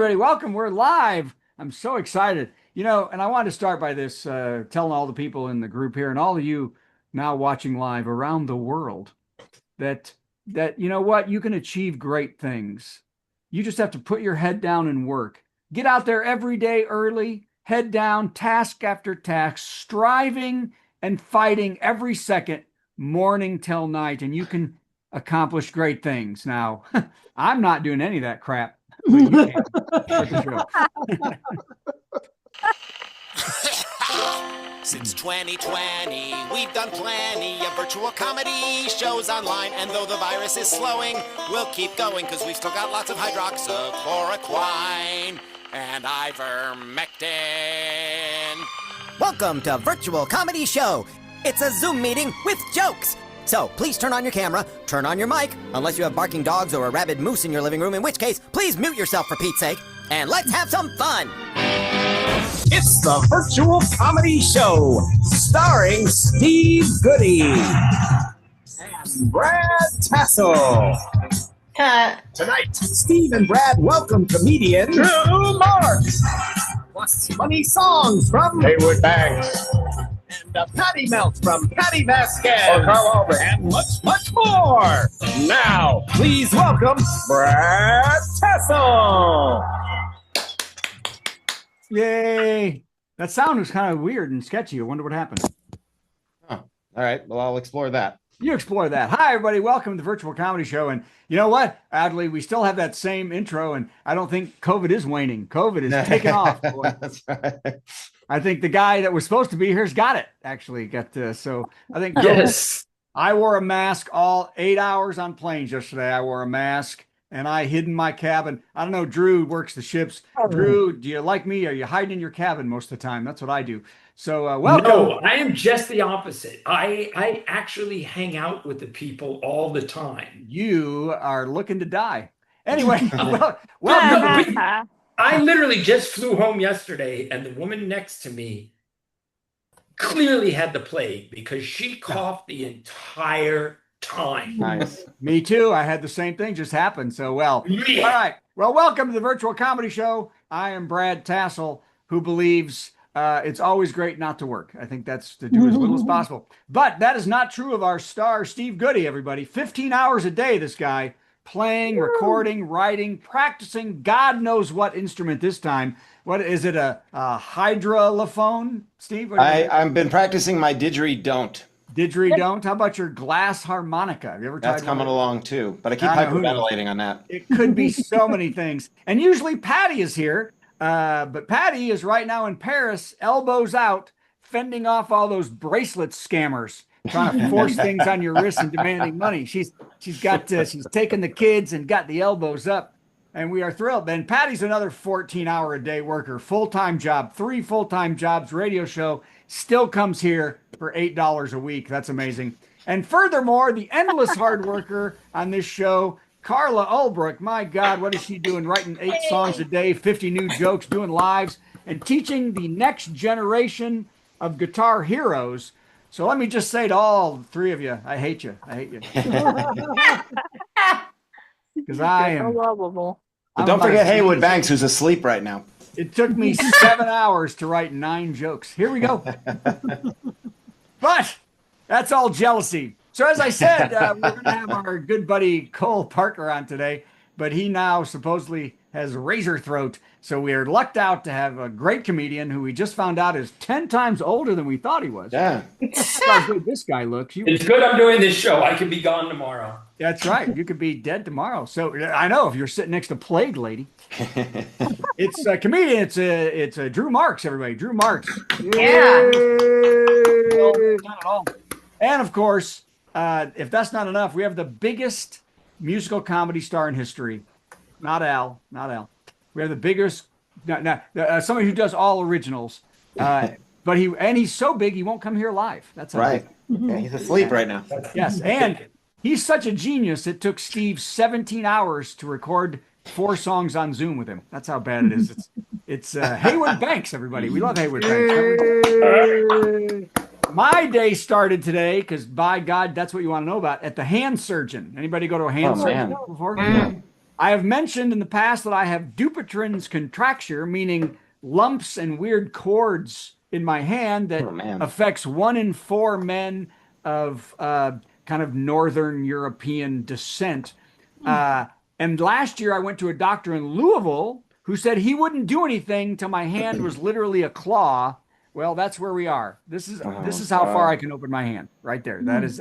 everybody. Welcome. We're live. I'm so excited. And I wanted to start by this, telling all the people in the group here and all of you now watching live around the world that you know what? You can achieve great things. You just have to put your head down and work. Get out there every day early, head down, task after task, striving and fighting every second, morning till night, and you can accomplish great things. Now, I'm not doing any of that crap. But you can. Start the show. Since 2020, we've done plenty of virtual comedy shows online, and though the virus is slowing, we'll keep going because we've still got lots of hydroxychloroquine and ivermectin. Welcome to Virtual Comedy Show. It's a Zoom meeting with jokes. So please turn on your camera, turn on your mic, unless you have barking dogs or a rabid moose in your living room, in which case, please mute yourself for Pete's sake, and let's have some fun. It's the Virtual Comedy Show, starring Steve Goodie and Brad Tassell. Tonight, Steve and Brad welcome comedian Drew Marks, plus funny songs from Haywood Banks, and a patty melt from Patti Vasquez, and much, much more. Now, please welcome Brad Tassell. Yay! That sound was kind of weird and sketchy. I wonder what happened. All right. Well, I'll explore that. You explore that. Hi, everybody. Welcome to the Virtual Comedy Show. And you know what? Oddly, we still have that same intro, and I don't think COVID is waning. COVID is taking off. Boy. That's right. I think the guy that was supposed to be here's got it. Actually, got this. So I think yes. I wore a mask all 8 hours on planes yesterday. I wore a mask. And I hid in my cabin. I don't know, Drew works the ships. Drew, do you like me? Are you hiding in your cabin most of the time? That's what I do. So welcome. No, I am just the opposite. I actually hang out with the people all the time. You are looking to die. Anyway, well, I literally just flew home yesterday, and the woman next to me clearly had the plague because she coughed the entire time. Nice. Me too. I had the same thing just happen. So, well, all right. Well, welcome to the Virtual Comedy Show. I am Brad Tassell, who believes it's always great not to work. I think that's to do as little as possible. But that is not true of our star, Steve Goodie, everybody. 15 hours a day, this guy, playing, recording, writing, practicing, God knows what instrument this time. What is it, a hydrophone, Steve? I've been practicing my didgeridoo. Didgeridoo. How about your glass harmonica? Have you ever tried That's coming along too, but I keep I know, hyperventilating on that. It could be so many things. And usually Patti is here, but Patti is right now in Paris, elbows out, fending off all those bracelet scammers, trying to force things on your wrist and demanding money. She's taken the kids and got the elbows up, and we are thrilled. And Patti's another 14-hour-a-day worker, full-time job, 3 full-time jobs, radio show, still comes here for $8 a week. That's amazing. And furthermore, the endless hard worker on this show, Carla Ulbrich. My God, what is she doing? Writing 8 songs a day, 50 new jokes, doing lives, and teaching the next generation of guitar heroes. So let me just say to all 3 of you, I hate you. I hate you. Because I am. So lovable. But don't forget Haywood Banks, who's asleep right now. It took me 7 hours to write 9 jokes. Here we go. But that's all jealousy. So as I said, we're going to have our good buddy Cole Parker on today, but he now supposedly has razor throat. So we are lucked out to have a great comedian who we just found out is 10 times older than we thought he was. Yeah. That's how good this guy looks. It's good I'm doing this show. I could be gone tomorrow. That's right. You could be dead tomorrow. So I know if you're sitting next to Plague Lady. It's a comedian. It's a Drew Marks, everybody. Drew Marks. Yeah. Well, not at all. And of course, if that's not enough, we have the biggest musical comedy star in history. Not Al. We have the biggest, somebody who does all originals. But he's so big he won't come here live. That's how right. Yeah, he's asleep right now. Yes, and he's such a genius. It took Steve 17 hours to record 4 songs on Zoom with him. That's how bad it is. It's Haywood Banks, everybody. We love Haywood Banks. My day started today because, by God, that's what you want to know about, at the hand surgeon. Anybody go to a hand surgeon before? I have mentioned in the past that I have Dupuytren's contracture, meaning lumps and weird cords in my hand that affects 1 in 4 men of kind of Northern European descent. And last year I went to a doctor in Louisville who said he wouldn't do anything till my hand was literally a claw. Well, that's where we are. This is how far I can open my hand right there. That is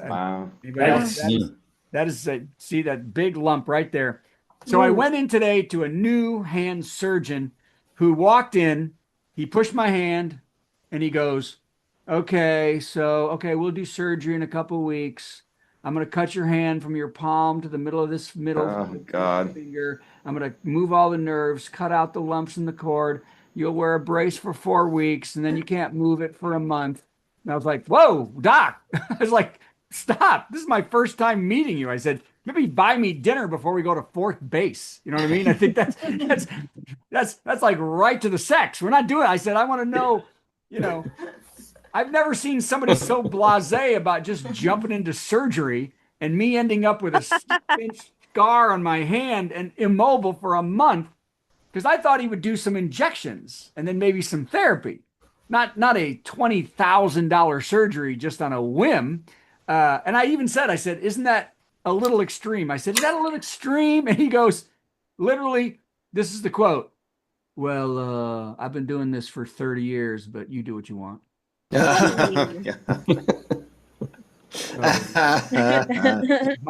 see that big lump right there. So I went in today to a new hand surgeon who walked in. He pushed my hand and he goes, okay, we'll do surgery in a couple of weeks. I'm going to cut your hand from your palm to the middle of this finger. I'm going to move all the nerves, cut out the lumps in the cord. You'll wear a brace for 4 weeks, and then you can't move it for a month. And I was like, whoa, doc. I was like, stop. This is my first time meeting you. I said, maybe buy me dinner before we go to fourth base. You know what I mean? I think that's like right to the sex. We're not doing it. I said, I want to know, I've never seen somebody so blasé about just jumping into surgery and me ending up with a 6-inch scar on my hand and immobile for a month, because I thought he would do some injections and then maybe some therapy, not a $20,000 surgery just on a whim. And I even said, isn't that a little extreme? I said, is that a little extreme? And he goes, literally, this is the quote. Well, I've been doing this for 30 years, but you do what you want. My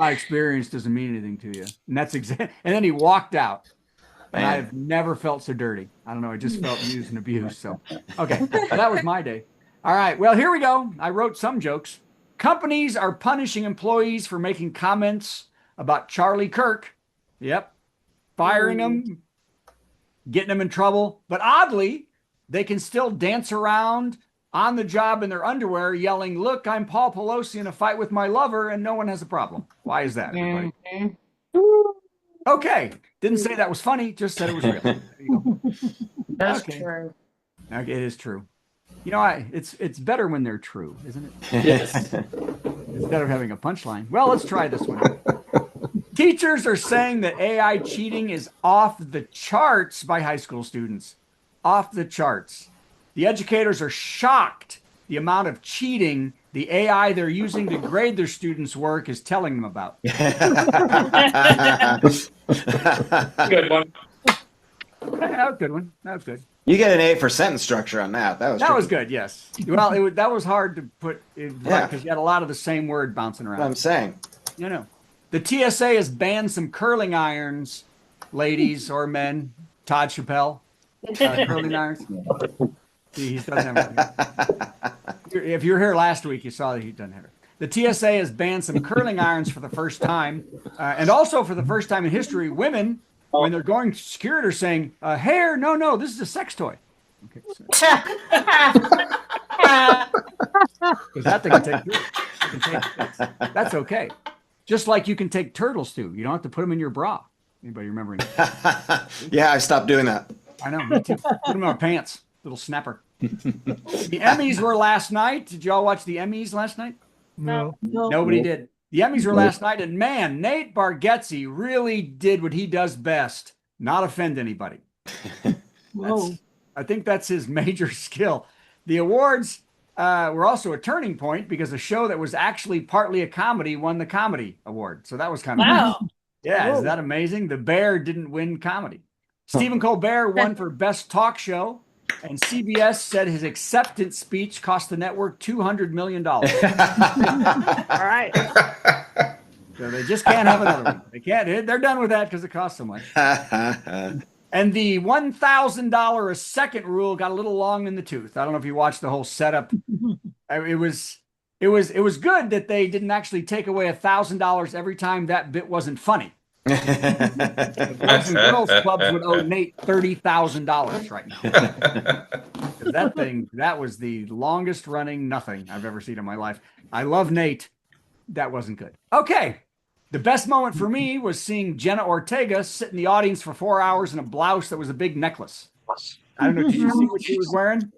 experience doesn't mean anything to you. And that's and then he walked out. And I've never felt so dirty. I don't know. I just felt used and abused. So, okay. That was my day. All right. Well, here we go. I wrote some jokes. Companies are punishing employees for making comments about Charlie Kirk. Yep. Firing them, getting them in trouble. But oddly, they can still dance around on the job in their underwear yelling, look, I'm Paul Pelosi in a fight with my lover, and no one has a problem. Why is that, everybody? Okay. Didn't say that was funny, just said it was real. There you go. That's true. Okay, it is true. It's better when they're true, isn't it? Yes. Instead of having a punchline. Well, let's try this one. Teachers are saying that AI cheating is off the charts by high school students. Off the charts. The educators are shocked the amount of cheating the AI they're using to grade their students' work is telling them about. Good one. That was a good one. That was good. You get an A for sentence structure on that. That was good, yes. Well, that was hard to put right because you had a lot of the same word bouncing around. What I'm saying. The TSA has banned some curling irons, ladies or men. Todd Chappelle, curling irons. He doesn't have it. If you were here last week, you saw that he doesn't have it. The TSA has banned some curling irons for the first time. And also for the first time in history, women, when they're going to security, are saying, hair, no, this is a sex toy. Okay, because that thing can take that's okay. Just like you can take turtles too. You don't have to put them in your bra. Anybody remembering that? Yeah, I stopped doing that. I know, me too. Put them in my pants. Little snapper. The Emmys were last night. Did y'all watch the Emmys last night? No. Nobody did. The Emmys were last night, and man, Nate Bargatze really did what he does best, not offend anybody. I think that's his major skill. The awards were also a turning point because a show that was actually partly a comedy won the comedy award. So that was kind of nice. Yeah, Is that amazing? The Bear didn't win comedy. Stephen Colbert won for Best Talk Show, and CBS said his acceptance speech cost the network $200 million. All right. So they just can't have another one. They can't. They're done with that because it costs so much. And the $1,000 a second rule got a little long in the tooth. I don't know if you watched the whole setup. It was good that they didn't actually take away $1,000 every time that bit wasn't funny. The Boys and Girls Clubs would owe Nate $30,000 right now. That was the longest running nothing I've ever seen in my life. I love Nate. That wasn't good. Okay. The best moment for me was seeing Jenna Ortega sit in the audience for 4 hours in a blouse that was a big necklace. I don't know. Did you see what she was wearing?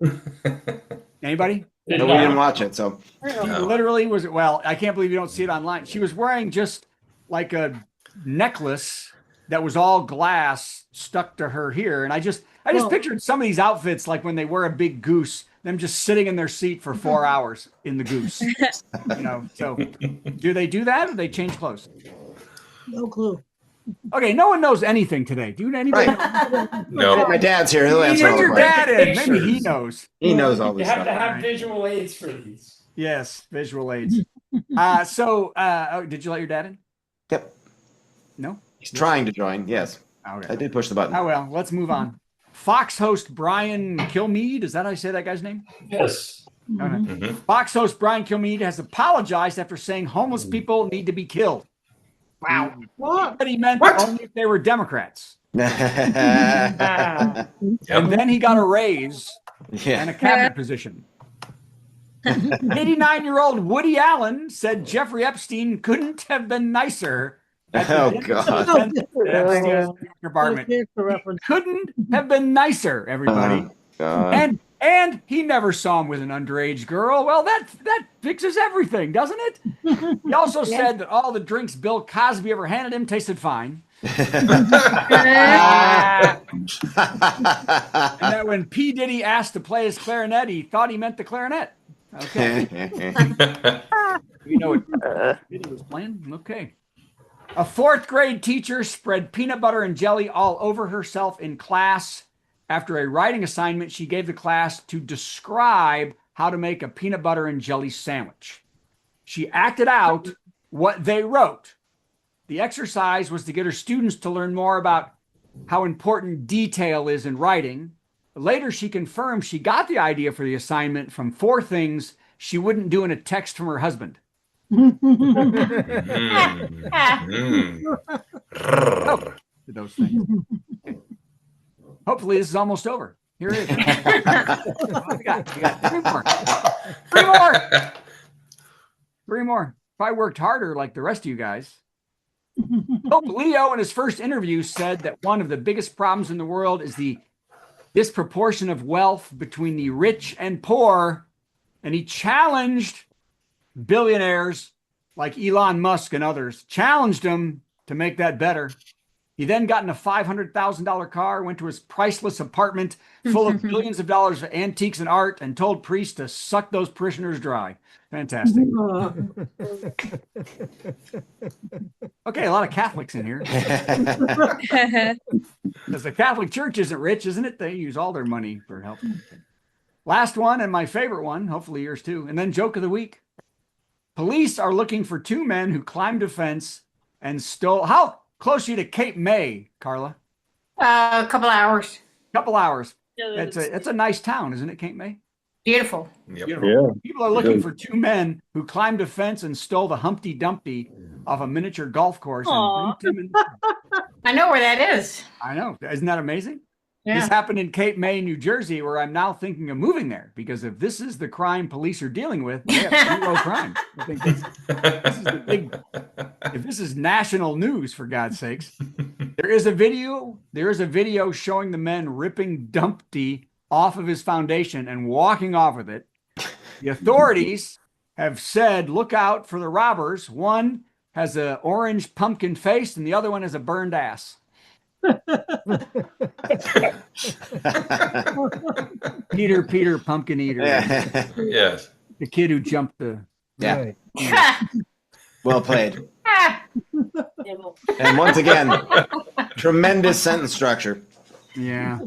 Anybody? No, we didn't watch it. So literally was it? Well, I can't believe you don't see it online. She was wearing just like a necklace that was all glass stuck to her here. And I just pictured some of these outfits like when they wear a big goose, them just sitting in their seat for 4 hours in the goose. So do they do that or they change clothes? No clue. Okay, no one knows anything today. Do anybody? Right. No. My dad's here. He'll answer Bring all the your questions. dad in. Maybe he knows. He knows all You this have to stuff. have visual aids for these. Yes, visual aids. Did you let your dad in? Yep. No? He's trying to join. Yes. Okay. I did push the button. Oh, well, let's move on. Fox host Brian Kilmeade, is that how you say that guy's name? Yes. Okay. Fox host Brian Kilmeade has apologized after saying homeless people need to be killed. Wow. But he meant only if they were Democrats. And then he got a raise and a cabinet position. 89-year-old Woody Allen said Jeffrey Epstein couldn't have been nicer. Oh, God. Department. Couldn't have been nicer, everybody. Oh, God. And he never saw him with an underage girl. Well, that fixes everything, doesn't it? He also said that all the drinks Bill Cosby ever handed him tasted fine. And that when P. Diddy asked to play his clarinet, he thought he meant the clarinet. Okay. You know what Diddy was playing? Okay. A 4th grade teacher spread peanut butter and jelly all over herself in class. After a writing assignment, she gave the class to describe how to make a peanut butter and jelly sandwich. She acted out what they wrote. The exercise was to get her students to learn more about how important detail is in writing. Later, she confirmed she got the idea for the assignment from 4 things she wouldn't do in a text from her husband. Those things. Hopefully, this is almost over. Here it is. we got 3 more. 3 more. 3 more. If I worked harder like the rest of you guys. Pope Leo, in his first interview, said that one of the biggest problems in the world is the disproportion of wealth between the rich and poor. And he challenged billionaires like Elon Musk and others, challenged them to make that better. He then got in a $500,000 car, went to his priceless apartment full of billions of dollars of antiques and art, and told priests to suck those parishioners dry. Fantastic. Okay, a lot of Catholics in here. Because the Catholic Church isn't rich, isn't it? They use all their money for help. Last one, and my favorite one, hopefully yours too, and then joke of the week. Police are looking for 2 men who climbed a fence and stole... How close are you to Cape May, Carla? A couple hours. Couple hours. It's a nice town, isn't it, Cape May? Beautiful. Yep. Beautiful. Yeah. People are looking for 2 men who climbed a fence and stole the Humpty Dumpty off a miniature golf course. And I know where that is. I know. Isn't that amazing? Yeah. This happened in Cape May, New Jersey, where I'm now thinking of moving there because if this is the crime police are dealing with, they have 0 crime. I think this is the big. If this is national news, for God's sakes, there is a video showing the men ripping Dumpty off of his foundation and walking off with it. The authorities have said, look out for the robbers. One has an orange pumpkin face and the other one has a burned ass. Peter, pumpkin eater. Yes. The kid who jumped the... Yeah. Well played. And once again, tremendous sentence structure. Yeah.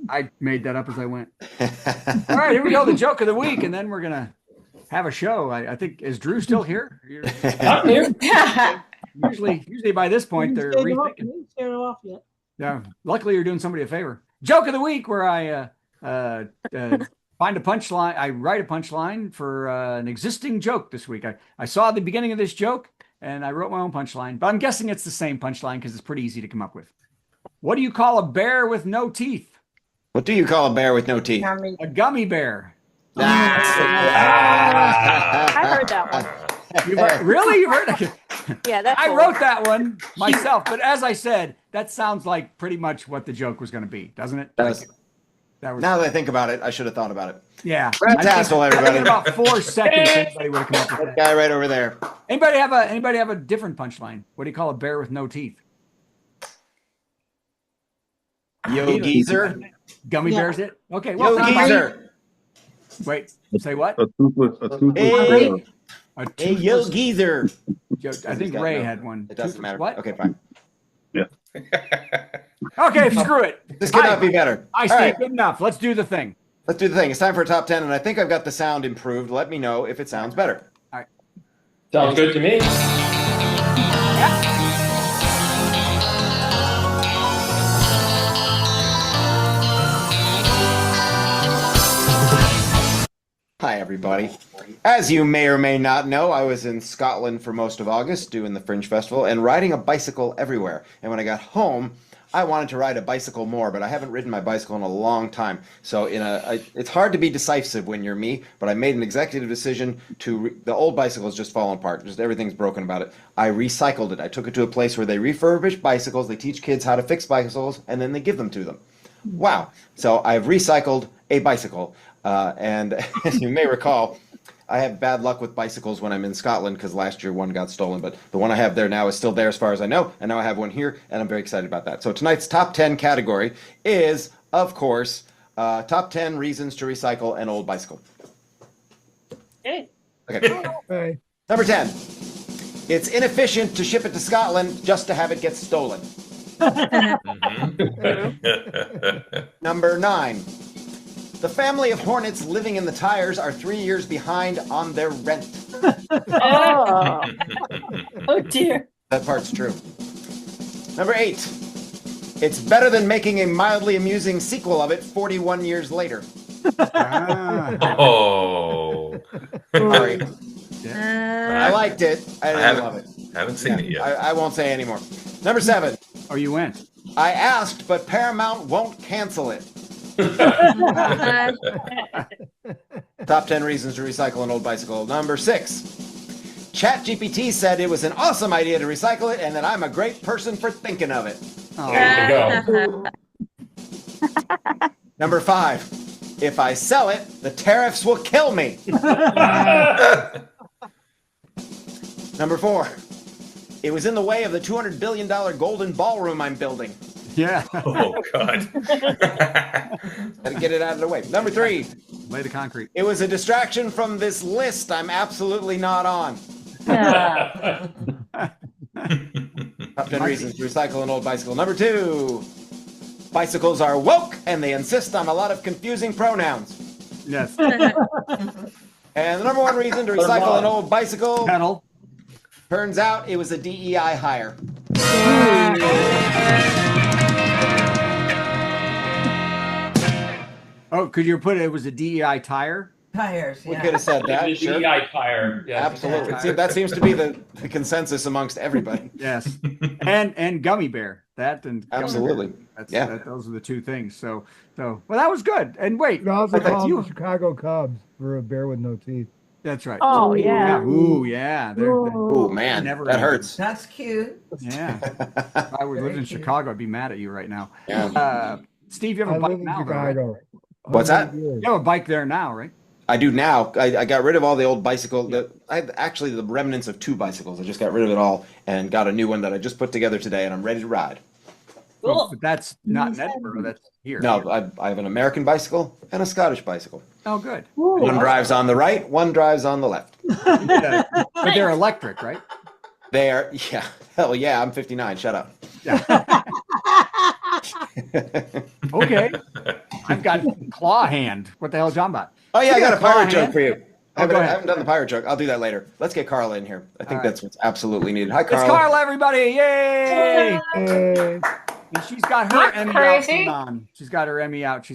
I made that up as I went. All right, here we go. The joke of the week, and then we're going to have a show. I think, is Drew still here? I'm here. Usually by this point, they're rethinking. Yeah. Luckily, you're doing somebody a favor. Joke of the week, where I find a punchline. I write a punchline for an existing joke this week. I saw the beginning of this joke, and I wrote my own punchline. But I'm guessing it's the same punchline because it's pretty easy to come up with. What do you call a bear with no teeth? What do you call a bear with no teeth? A gummy bear. I heard that one. Really? You've heard that? Yeah, that's I old. wrote that one myself, but as I said, that sounds like pretty much what the joke was going to be, doesn't it? Does. That was, Now that I think about it, I should have thought about it. yeah. Brad Tassell, I think everybody. in about 4 seconds, anybody would have come up with That that. guy right over there. Anybody have a different punchline? What do you call a bear with no teeth? Yo, geezer. Gummy Yeah. bears it? Okay. Well, Yo, geezer. wait. Say what? A toothless Hey, A hey, yo, toothless- geezer. I think Ray had one. It doesn't Toothless matter. What? Okay, fine. Okay, screw it. This cannot be better. I All stayed right, good enough. Let's do the thing. let's do the thing. It's time for a top 10, and I think I've got the sound improved. Let me know if it sounds better. Sounds good to me. Hi, everybody. As you may or may not know, I was in Scotland for most of August doing the Fringe Festival and riding a bicycle everywhere. And when I got home, I wanted to ride a bicycle more, but I haven't ridden my bicycle in a long time. So it's hard to be decisive when you're me, but I made an executive decision the old bicycle is just falling apart. Just everything's broken about it. I recycled it. I took it to a place where they refurbish bicycles. They teach kids how to fix bicycles, and then they give them to them. Wow. So I've recycled a bicycle. And as you may recall, I have bad luck with bicycles when I'm in Scotland because last year one got stolen, but the one I have there now is still there as far as I know, and now I have one here, and I'm very excited about that. So tonight's top 10 category is, of course, top 10 reasons to recycle an old bicycle. Okay. Okay. Number 10. It's inefficient to ship it to Scotland just to have it get stolen. Number 9. The family of hornets living in the tires are 3 years behind on their rent. Oh. Oh dear. That part's true. Number 8. It's better than making a mildly amusing sequel of it 41 years later. Oh. Sorry. Uh, I liked it. I didn't love it. Haven't seen it yet. I won't say anymore. Number 7. Oh, you went. I asked, but Paramount won't cancel it. Top 10 reasons to recycle an old bicycle. Number 6. ChatGPT said it was an awesome idea to recycle it and that I'm a great person for thinking of it. There you go. Number 5. If I sell it, the tariffs will kill me. Number 4. It was in the way of the $200 billion golden ballroom I'm building. Yeah. Oh, God. Gotta get it out of the way. Number 3. Lay the concrete. It was a distraction from this list I'm absolutely not on. Top 10 reasons to recycle an old bicycle. Number 2. Bicycles are woke and they insist on a lot of confusing pronouns. Yes. And the number 1 reason to recycle an old bicycle, Pedal. turns out it was a DEI hire. Oh, could you put it was a DEI tire? Tires, We could have said that. The Sure. DEI tire. Yes. Absolutely. See, that seems to be the consensus amongst everybody. Yes. and gummy bear. That and gummy Absolutely. Bear. Yeah. Those are the two things. So well, that was good. And wait, You also but call you- them Chicago Cubs for a bear with no teeth. that's right. Oh, yeah. Ooh, yeah. Oh, man. Never That eat. hurts. That's cute. Yeah. If I would live in Chicago, I'd be mad at you right now. Yeah. Steve, you have I a bike live in now, though, right? Chicago. What's that? 100 years. You have a bike there now, right? I do now. I got rid of all the old bicycle. I have actually the remnants of 2 bicycles. I just got rid of it all and got a new one that I just put together today, and I'm ready to ride. Well, but that's not in Edinburgh. That's here. No, I have an American bicycle and a Scottish bicycle. Oh, good. One drives on the right, one drives on the left. Yeah. But they're electric, right? They are, yeah, hell yeah, I'm 59, shut up. Okay. I've got claw hand. What the hell is John about? Oh yeah, I got a claw pirate joke hand? for you. I go ahead. haven't done the pirate joke. I'll do that later. Let's get Carla in here. I think All right. that's what's absolutely needed. Hi, It's Carla. Carla, everybody. Yay! Hey, And she's got her Not Emmy crazy. outfit on. She's got her Emmy out. You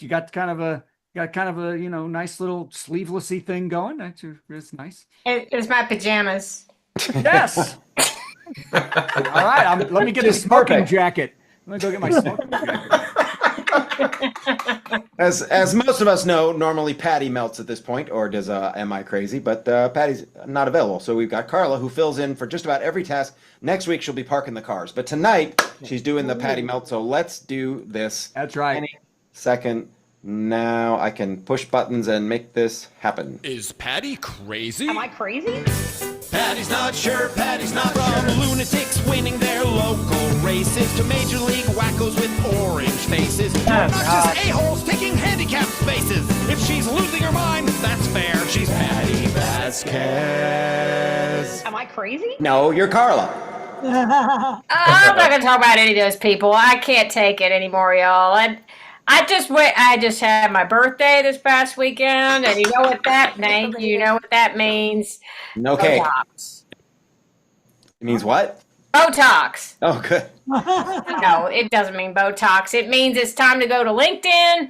got kind of a nice little sleevelessy thing going. It's nice. It's my pajamas. Yes. All right. Let me get the smoking perfect. jacket. Let me go get my smoking jacket. As most of us know, normally Patty melts at this point, or does Am I Crazy? But Patty's not available. So we've got Carla, who fills in for just about every task. Next week, she'll be parking the cars. But tonight, she's doing the Patty melt. So let's do this. That's right. Any second Now I can push buttons and make this happen. Is Patty crazy? Am I crazy? Patty's not sure, Patty's not From lunatics winning their local races to major league wackos with orange faces. Not just a-holes taking handicap spaces. If she's losing her mind, that's fair. She's Patti Vasquez. Am I crazy? No, you're Carla. I'm not gonna talk about any of those people. I can't take it anymore, y'all. I just had my birthday this past weekend, and you know what that means. No cake. Botox. It means what? Botox. Oh, good. No, it doesn't mean Botox. It means it's time to go to LinkedIn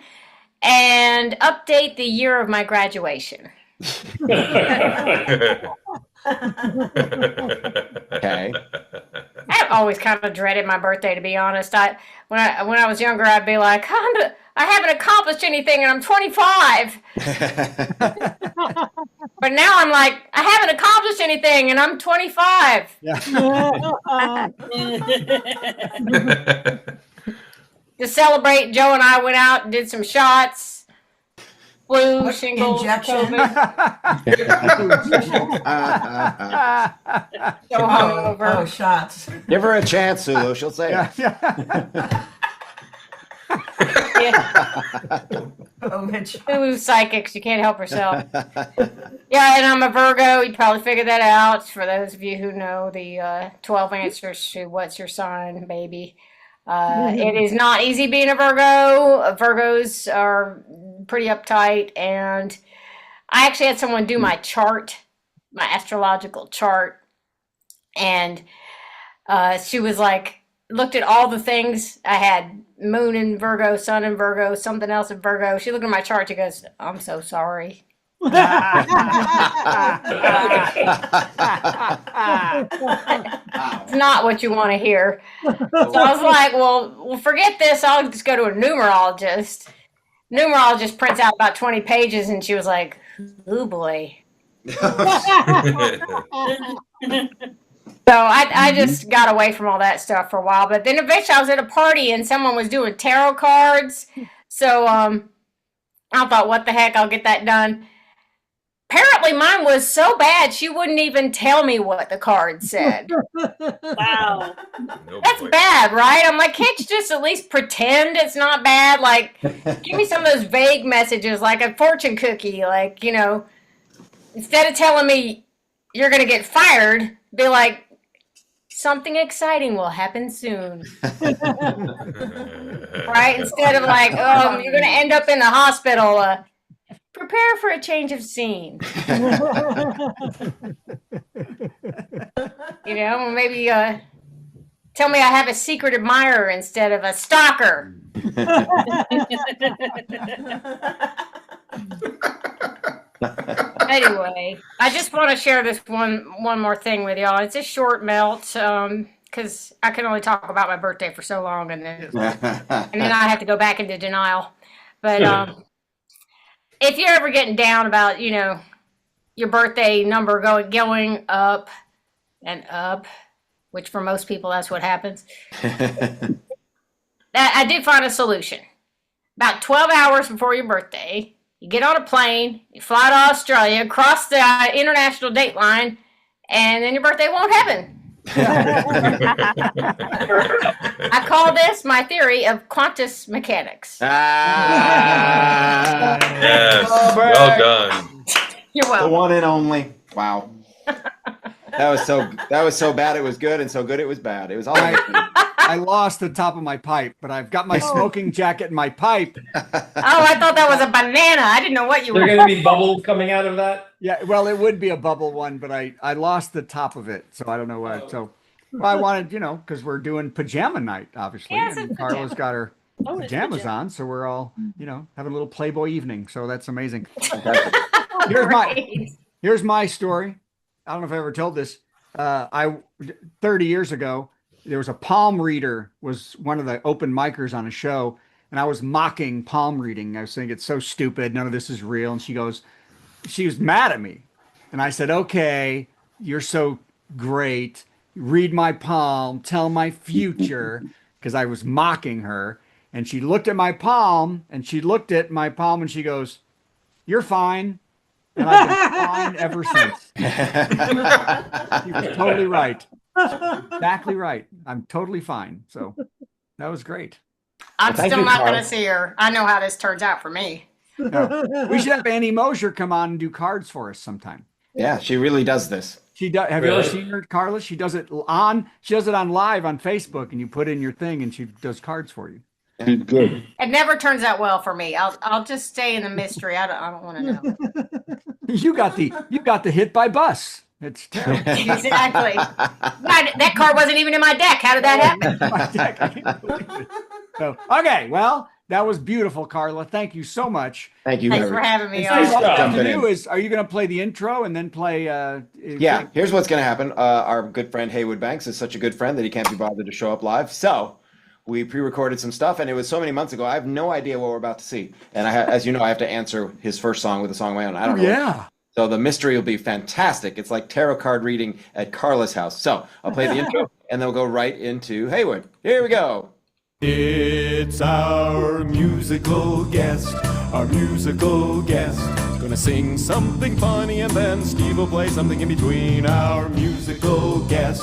and update the year of my graduation. Okay. I've always kind of dreaded my birthday, to be honest. When I was younger, I'd be like, I haven't accomplished anything, and I'm 25. But now I'm like, I haven't accomplished anything, and I'm 25. Yeah. To celebrate, Joe and I went out and did some shots. Flu, shingles, Injection. COVID. So hungover. Oh, shots. Give her a chance, Sulu. She'll say it. Yeah. Ooh, psychics, you can't help yourself. Yeah, and I'm a Virgo. You probably figured that out. For those of you who know the 12 answers to what's your sign, baby. It is not easy being a Virgo. Virgos are pretty uptight, and I actually had someone do my chart, my astrological chart, and she was like, looked at all the things I had: moon in Virgo, sun in Virgo, something else in Virgo. She looked at my chart. She goes, "I'm so sorry." It's not what you want to hear. So I was like, well, forget this. I'll just go to a numerologist. Numerologist prints out about 20 pages, and she was like, "Oh boy." So I just got away from all that stuff for a while. But then eventually I was at a party and someone was doing tarot cards. So I thought, what the heck, I'll get that done. Apparently mine was so bad she wouldn't even tell me what the card said. Wow. That's bad, right? I'm like, can't you just at least pretend it's not bad? Like, give me some of those vague messages, like a fortune cookie. Like, you know, instead of telling me you're going to get fired, be like, something exciting will happen soon. Right? Instead of like, oh, you're going to end up in the hospital. Prepare for a change of scene. You know, maybe tell me I have a secret admirer instead of a stalker. Anyway, I just want to share this one more thing with y'all. It's a short melt because I can only talk about my birthday for so long, and then I have to go back into denial. But if you're ever getting down about, you know, your birthday number going up and up, which for most people that's what happens, I did find a solution. About 12 hours before your birthday, you get on a plane, you fly to Australia, cross the international date line, and then your birthday won't happen. I call this my theory of quantum mechanics. Yes. Well done. You're welcome. The one and only. Wow. That was so bad it was good, and so good it was bad. It was all. I lost the top of my pipe, but I've got my smoking jacket and my pipe. Oh, I thought that was a banana. I didn't know what you were. There are going to be bubbles coming out of that? Yeah, well, it would be a bubble one, but I lost the top of it, so I don't know what. So I wanted, you know, because we're doing pajama night, obviously, Yes, and it's Carla's got her Oh, it's pajamas pajama. on, so we're all, you know, having a little Playboy evening. So that's amazing. Great. Here's my story. I don't know if I ever told this. 30 years ago, there was a palm reader, was one of the open micers on a show, and I was mocking palm reading. I was saying it's so stupid, none of this is real. And she was mad at me. And I said, okay, you're so great. Read my palm, tell my future, because I was mocking her. And she looked at my palm, and she looked at my palm, and she goes, "You're fine." And I've been fine ever since. She was totally right. Exactly right. I'm totally fine. So that was great. I'm thank still you, not going Carl. to see her. I know how this turns out for me. No. We should have Annie Mosher come on and do cards for us sometime. Yeah, she really does this. She does. Have you ever Really? seen her, Carla? She does it on live on Facebook, and you put in your thing, and she does cards for you. Good. It never turns out well for me. I'll just stay in the mystery. I don't want to know. You got the hit by bus. It's terrible. Exactly. That card wasn't even in my deck. How did that happen? I can't believe it. So, okay, well, that was beautiful, Carla. Thank you so much. Thank you. Thanks for having me Steve, all on. we have Jumping to do in. is, are you going to play the intro and then play? Yeah, here's what's going to happen. Our good friend Haywood Banks is such a good friend that he can't be bothered to show up live. So we pre-recorded some stuff, and it was so many months ago. I have no idea what we're about to see. And as you know, I have to answer his first song with a song of my own. I don't know. Yeah. So the mystery will be fantastic. It's like tarot card reading at Carla's house. So I'll play the intro, and then we'll go right into Haywood. Here we go. It's our musical guest, Gonna sing something funny and then Steve will play something in between. Our musical guest,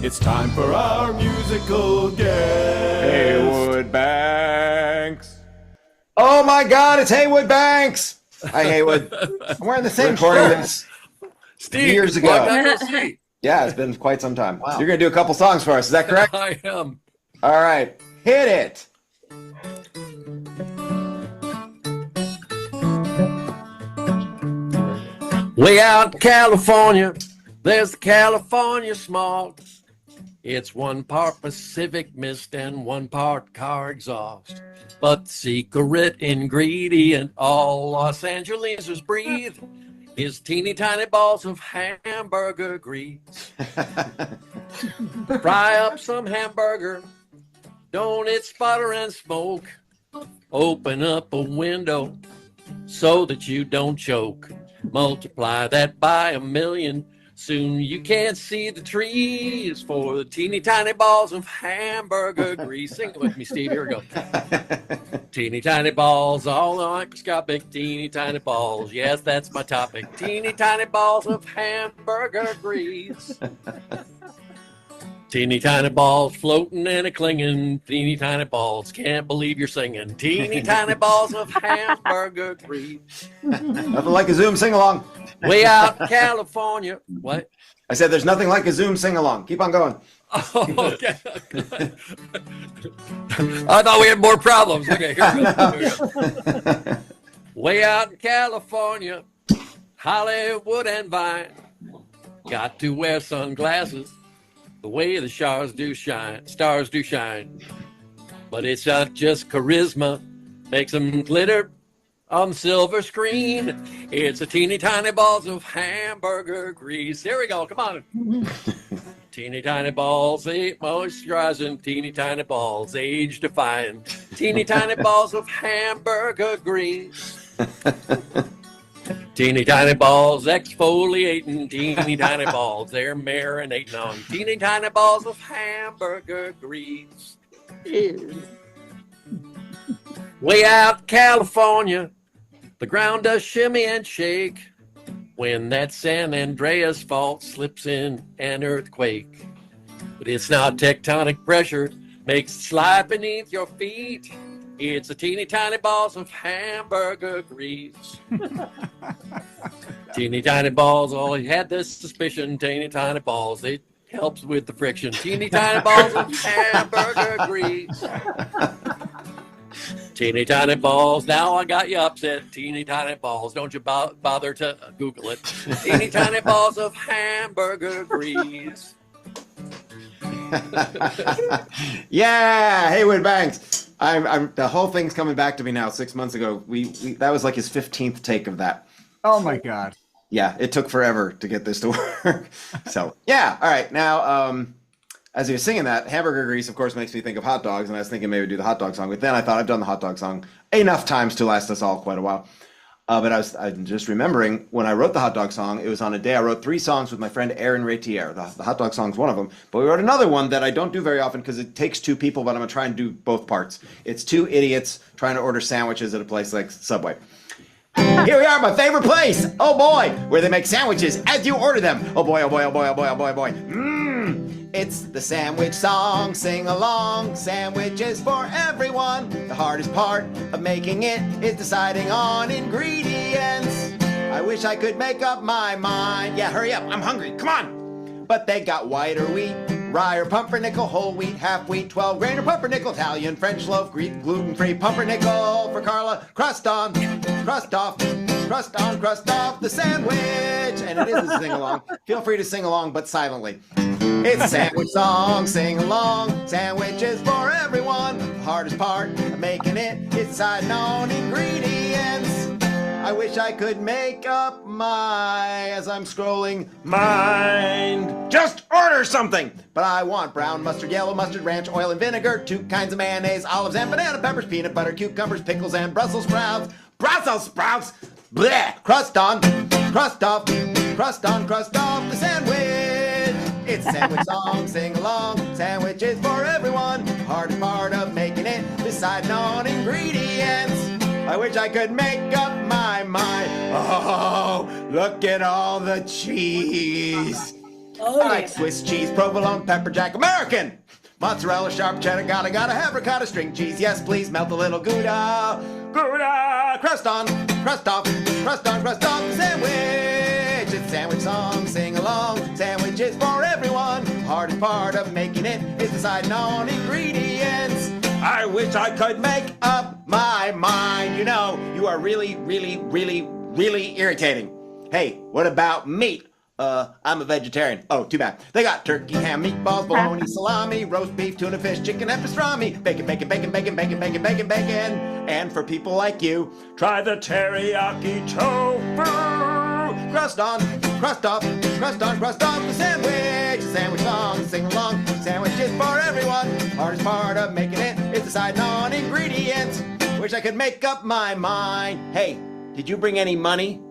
It's time for our musical guest. Haywood Banks. Oh my God, it's Haywood Banks. Hi, Haywood. I'm wearing the same shirt Steve, years ago. long time no see. Yeah, it's been quite some time. Wow. You're going to do a couple songs for us. Is that correct? I am. All right. Hit it. Way out in California, there's the California smog. It's 1 part Pacific mist and 1 part car exhaust. But the secret ingredient all Los Angelesers breathe is teeny tiny balls of hamburger grease. Fry up some hamburger, don't it sputter and smoke. Open up a window so that you don't choke. Multiply that by 1,000,000. Soon you can't see the trees for the teeny tiny balls of hamburger grease. Sing it with me, Steve. Here we go. Teeny tiny balls, all microscopic, teeny tiny balls. Yes, that's my topic. Teeny tiny balls of hamburger grease. Teeny tiny balls floating and a clinging. Teeny tiny balls, can't believe you're singing. Teeny tiny balls of hamburger grease. Nothing like a Zoom sing-along. Way out in California. What? I said there's nothing like a Zoom sing-along. Keep on going. Oh, okay. I thought we had more problems. Okay, here we go. Way out in California, Hollywood and Vine. Got to wear sunglasses the way the stars do shine. But it's not just charisma, makes them glitter on the silver screen. It's a teeny tiny balls of hamburger grease. Here we go, come on. Teeny tiny balls, moisturizing, teeny tiny balls, age defying. Teeny tiny balls of hamburger grease. Teeny tiny balls exfoliating, teeny tiny balls, they're marinating on teeny tiny balls of hamburger grease. Way out in California, the ground does shimmy and shake when that San Andreas fault slips in an earthquake. But it's not tectonic pressure, makes it slide beneath your feet. It's a teeny tiny balls of hamburger grease. Teeny tiny balls, oh, you had this suspicion, teeny tiny balls, it helps with the friction. Teeny tiny balls of hamburger grease. Teeny tiny balls, now I got you upset. Teeny tiny balls, don't you bother to Google it. Teeny tiny balls of hamburger grease. Yeah, Haywood Banks. I'm the whole thing's coming back to me now. 6 months ago, we that was like his 15th take of that. Oh my God. Yeah, it took forever to get this to work. So yeah, all right. Now, as he was singing that, hamburger grease, of course, makes me think of hot dogs, and I was thinking maybe do the hot dog song. But then I thought I've done the hot dog song enough times to last us all quite a while. But I'm just remembering when I wrote the hot dog song, it was on a day I wrote 3 songs with my friend Aaron Ratier. The hot dog song's one of them. But we wrote another one that I don't do very often because it takes 2 people, but I'm going to try and do both parts. It's 2 idiots trying to order sandwiches at a place like Subway. Here we are, my favorite place. Oh boy, where they make sandwiches as you order them. Oh boy, oh boy, oh boy, oh boy, oh boy, oh boy. It's the sandwich song, sing along. Sandwiches for everyone. The hardest part of making it is deciding on ingredients. I wish I could make up my mind. Yeah, hurry up, I'm hungry, come on. But they got white or wheat, rye or pumpernickel, whole wheat, half wheat, 12 grain or pumpernickel, Italian, French loaf, Greek, gluten-free, pumpernickel for Carla, crust on, crust off, crust on, crust off the sandwich. And it is a sing-along. Feel free to sing along, but silently. It's sandwich song, sing along, sandwiches for everyone. The hardest part of making it is deciding on ingredients. I wish I could make up my, as I'm scrolling, mind. Just order something! But I want brown mustard, yellow mustard, ranch, oil, and vinegar, 2 kinds of mayonnaise, olives, and banana peppers, peanut butter, cucumbers, pickles, and Brussels sprouts. Brussels sprouts! Blech! Crust on, crust off, crust on, crust off the sandwich. It's sandwich song, sing along, sandwiches for everyone. Hardest part of making it, deciding on ingredients. I wish I could make up my mind. Oh, look at all the cheese. Oh, I like Swiss cheese, provolone, pepper jack, American. Mozzarella, sharp cheddar, gotta have ricotta, string cheese. Yes, please, melt a little Gouda. Gouda, crust on, crust off, crust on, crust off the sandwich. It's sandwich song, sing along, sandwiches for everyone. Hardest part of making it is deciding on ingredients. I wish I could make up my mind. You know, you are really, really, really, really irritating. Hey, what about meat? I'm a vegetarian. Oh, too bad. They got turkey, ham, meatballs, bologna, salami, roast beef, tuna fish, chicken, and pastrami. Bacon, bacon, bacon, bacon, bacon, bacon, bacon, bacon. And for people like you, try the teriyaki tofu. Crust on, crust off, crust on, crust off the sandwich. A sandwich song, sing along, sandwiches for everyone. Hardest part of making it is deciding on ingredients. Wish I could make up my mind. Hey, did you bring any money?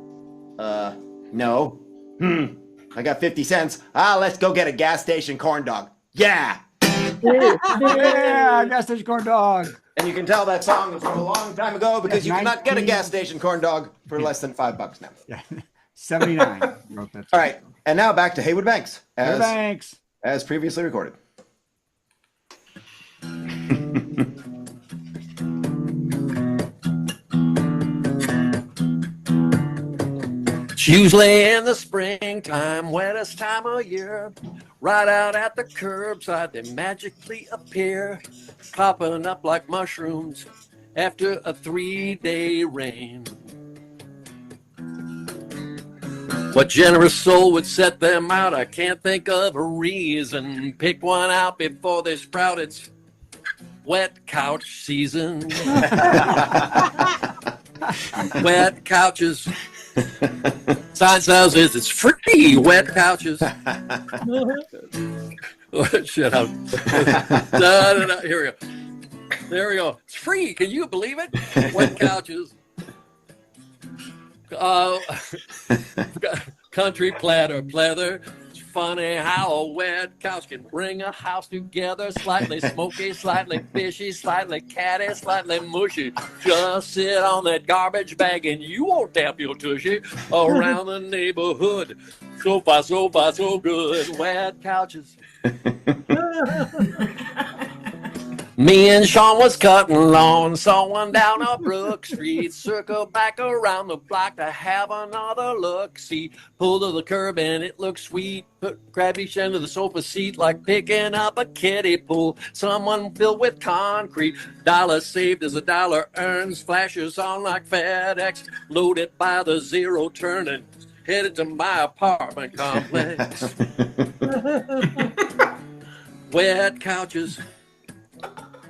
No. I got 50 cents. Let's go get a gas station corn dog. Yeah. Yeah, gas station corn dog. And you can tell that song was from a long time ago because you cannot get a gas station corn dog for less than $5 now. Yeah. 79. Wrote that. All right. And now back to Haywood Banks. Haywood Banks. As previously recorded. It's usually in the springtime, wettest time of year. Right out at the curbside, they magically appear, popping up like mushrooms after a 3-day rain. What generous soul would set them out? I can't think of a reason. Pick one out before they sprout. It's wet couch season. Wet couches. Sign says it's free. Wet couches. Shut up. Here we go. There we go. It's free. Can you believe it? Wet couches. Country pleather. It's funny how a wet couch can bring a house together. Slightly smoky, slightly fishy, slightly catty, slightly mushy. Just sit on that garbage bag and you won't tap your tushy around the neighborhood. So far, so good. Wet couches. Me and Sean was cutting lawn, saw one down a Brook Street, circled back around the block to have another look. See, pulled to the curb and it looked sweet. Grab each end of the sofa seat like picking up a kiddie pool. Someone filled with concrete. Dollar saved as a dollar earns. Flashes on like FedEx. Loaded by the zero turning. Headed to my apartment complex. Wet couches.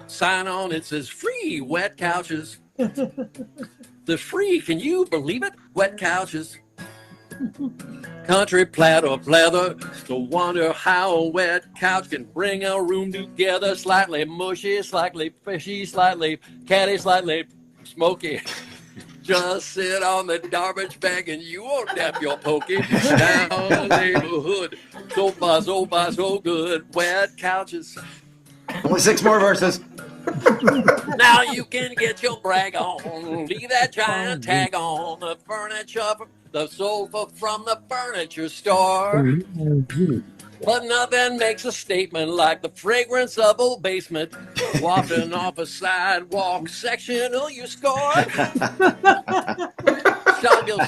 Sign on, it says free wet couches. The free, can you believe it? Wet couches. Country pleather. To wonder how a wet couch can bring a room together. Slightly mushy, slightly fishy, slightly catty, slightly smoky. Just sit on the garbage bag and you won't dap your pokey down the neighborhood. So far, so good. Wet couches. Only 6 more verses. Now you can get your brag on. Leave that giant tag on the furniture, the sofa from the furniture store. But nothing makes a statement like the fragrance of old basement wafting off a sidewalk section of your score. Struggle,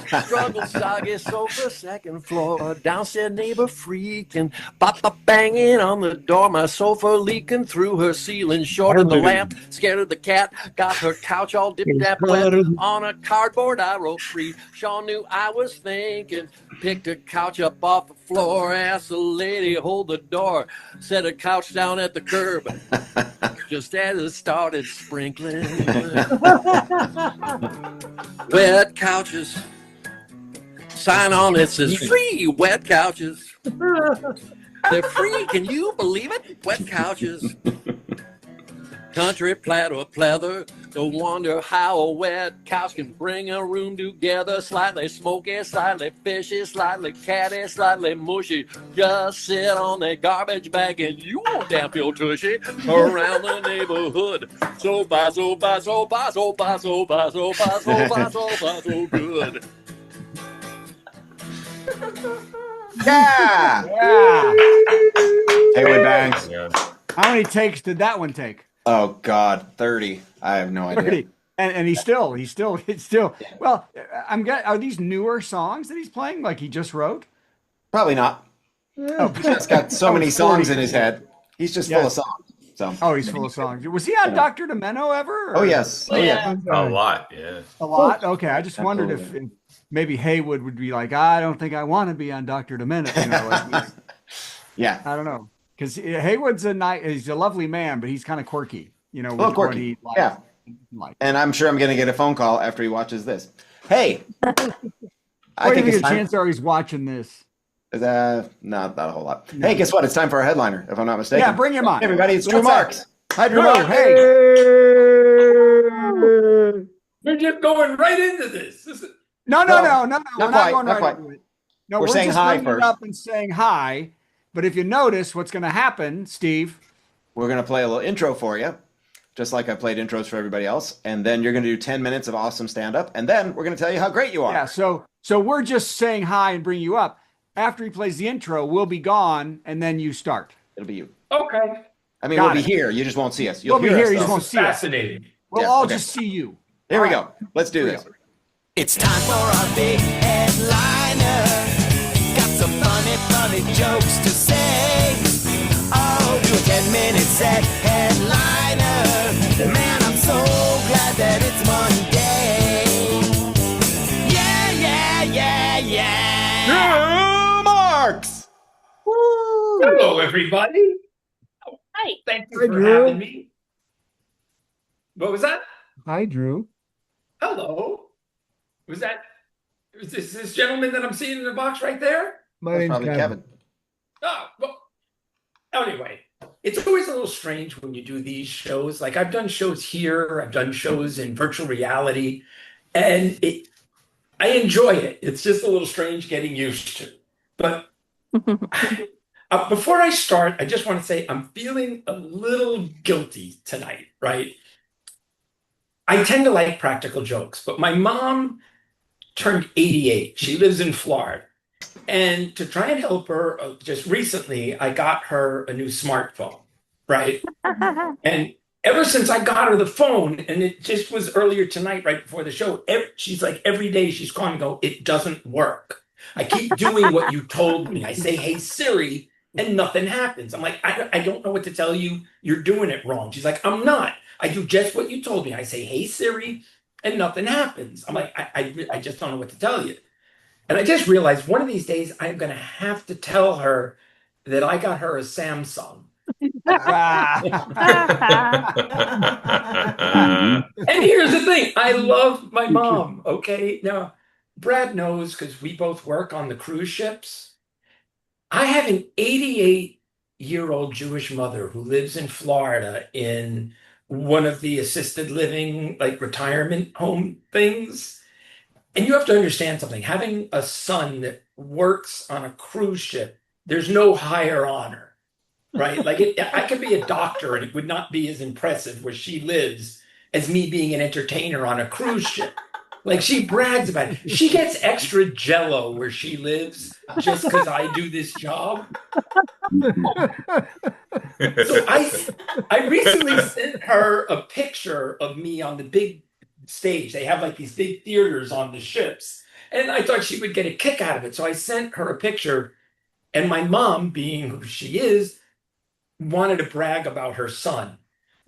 soggy sofa, second floor. Downstairs neighbor freaking, papa banging on the door. My sofa leaking through her ceiling, short of the lamp, scared of the cat. Got her couch all dip-dap wet on a cardboard I wrote free. Shaw knew I was thinking, picked her couch up off the floor, asked the lady hold the door, set her couch down at the curb. Just as it started sprinkling. Wet couches. Sign on it says free wet couches. They're free, can you believe it? Wet couches. Country platter pleather. Don't wonder how a wet couch can bring a room together. Slightly smoky, slightly fishy, slightly catty, slightly mushy. Just sit on the garbage bag and you won't damp your tushy around the neighborhood. So good. Yeah. Yeah. Haywood Banks. How many takes did that one take? Oh God, 30. I have no idea. 30. And he's still. Well, are these newer songs that he's playing? Like he just wrote? Probably not. Oh, He's got so many songs in his head. He's just full of songs. So. Oh, he's full of songs. Was he on Dr. Demento ever? Oh yes. Oh yeah. A lot. Yeah. A lot. Okay, I just wondered Absolutely. if maybe Haywood would be like, I don't think I want to be on Dr. Demento. You know, like, Yeah. I don't know, because Haywood's he's a lovely man, but he's kind of quirky. You know, Well, with what quirky. he likes. Yeah. Like. And I'm sure I'm going to get a phone call after he watches this. Hey, I think it's time. Chances are he's watching this. Not a whole lot. Hey, guess what? It's time for our headliner, if I'm not mistaken. Yeah, bring him on. Hey, everybody, it's Drew What's Marks. Hi, Drew Drew, Marks. hey. We're just going right into this. No. Not We're not quite, going not right quite. into it. No, We're saying just hi bringing it first. up and saying hi. But if you notice, what's going to happen, Steve? We're going to play a little intro for you, just like I played intros for everybody else. And then you're going to do 10 minutes of awesome stand-up. And then we're going to tell you how great you are. Yeah, so we're just saying hi and bring you up. After he plays the intro, we'll be gone, and then you start. It'll be you. Okay. I mean, Got we'll be it. here. You just won't see us. You'll We'll be hear here. us, You though. just won't see us. Fascinating. We'll Yeah, all okay. just see you. Here we All go. Let's do this. It's time for our big headliner. Got some funny jokes to say. Oh, do a 10-minute set headliner. Man, I'm so glad that it's Monday. Yeah. Drew Marks. Hello, everybody. Hi. Thank you Hi, for Drew. having me. What was that? Hi, Drew. Hello. Was this gentleman that I'm seeing in the box right there? My That's name's probably Kevin. Oh, well, anyway, it's always a little strange when you do these shows. Like I've done shows here, I've done shows in virtual reality, and I enjoy it. It's just a little strange getting used to. But before I start, I just want to say I'm feeling a little guilty tonight, right? I tend to like practical jokes, but my mom turned 88. She lives in Florida. And to try and help her, just recently, I got her a new smartphone, right? And ever since I got her the phone, and it just was earlier tonight, right before the show, she's like, every day she's calling and go, it doesn't work. I keep doing what you told me. I say, hey, Siri, and nothing happens. I'm like, I don't know what to tell you. You're doing it wrong. She's like, I'm not. I do just what you told me. I say, hey, Siri, and nothing happens. I'm like, I just don't know what to tell you. And I just realized one of these days I'm going to have to tell her that I got her a Samsung. And here's the thing. I love my mom, okay? Now, Brad knows because we both work on the cruise ships. I have an 88-year-old Jewish mother who lives in Florida in one of the assisted living, like retirement home things. And you have to understand something. Having a son that works on a cruise ship, there's no higher honor, right? Like I could be a doctor and it would not be as impressive where she lives as me being an entertainer on a cruise ship. Like she brags about it. She gets extra jello where she lives just because I do this job. So I recently sent her a picture of me on the big stage. They have like these big theaters on the ships. And I thought she would get a kick out of it. So I sent her a picture. And my mom, being who she is, wanted to brag about her son.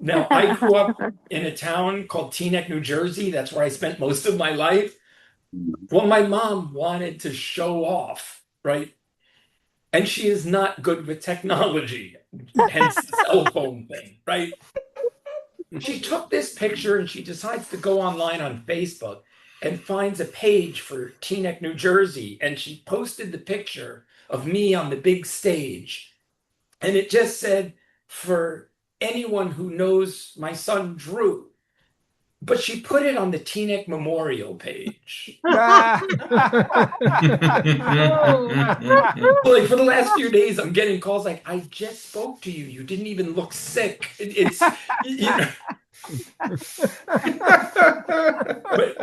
Now, I grew up in a town called Teaneck, New Jersey. That's where I spent most of my life. Well, my mom wanted to show off, right? And she is not good with technology, hence the cell phone thing, right? She took this picture and she decides to go online on Facebook and finds a page for Teaneck, New Jersey. And she posted the picture of me on the big stage. And it just said, for anyone who knows my son Drew. But she put it on the Teaneck Memorial page. Like for the last few days, I'm getting calls like, I just spoke to you. You didn't even look sick. It's, you know. But,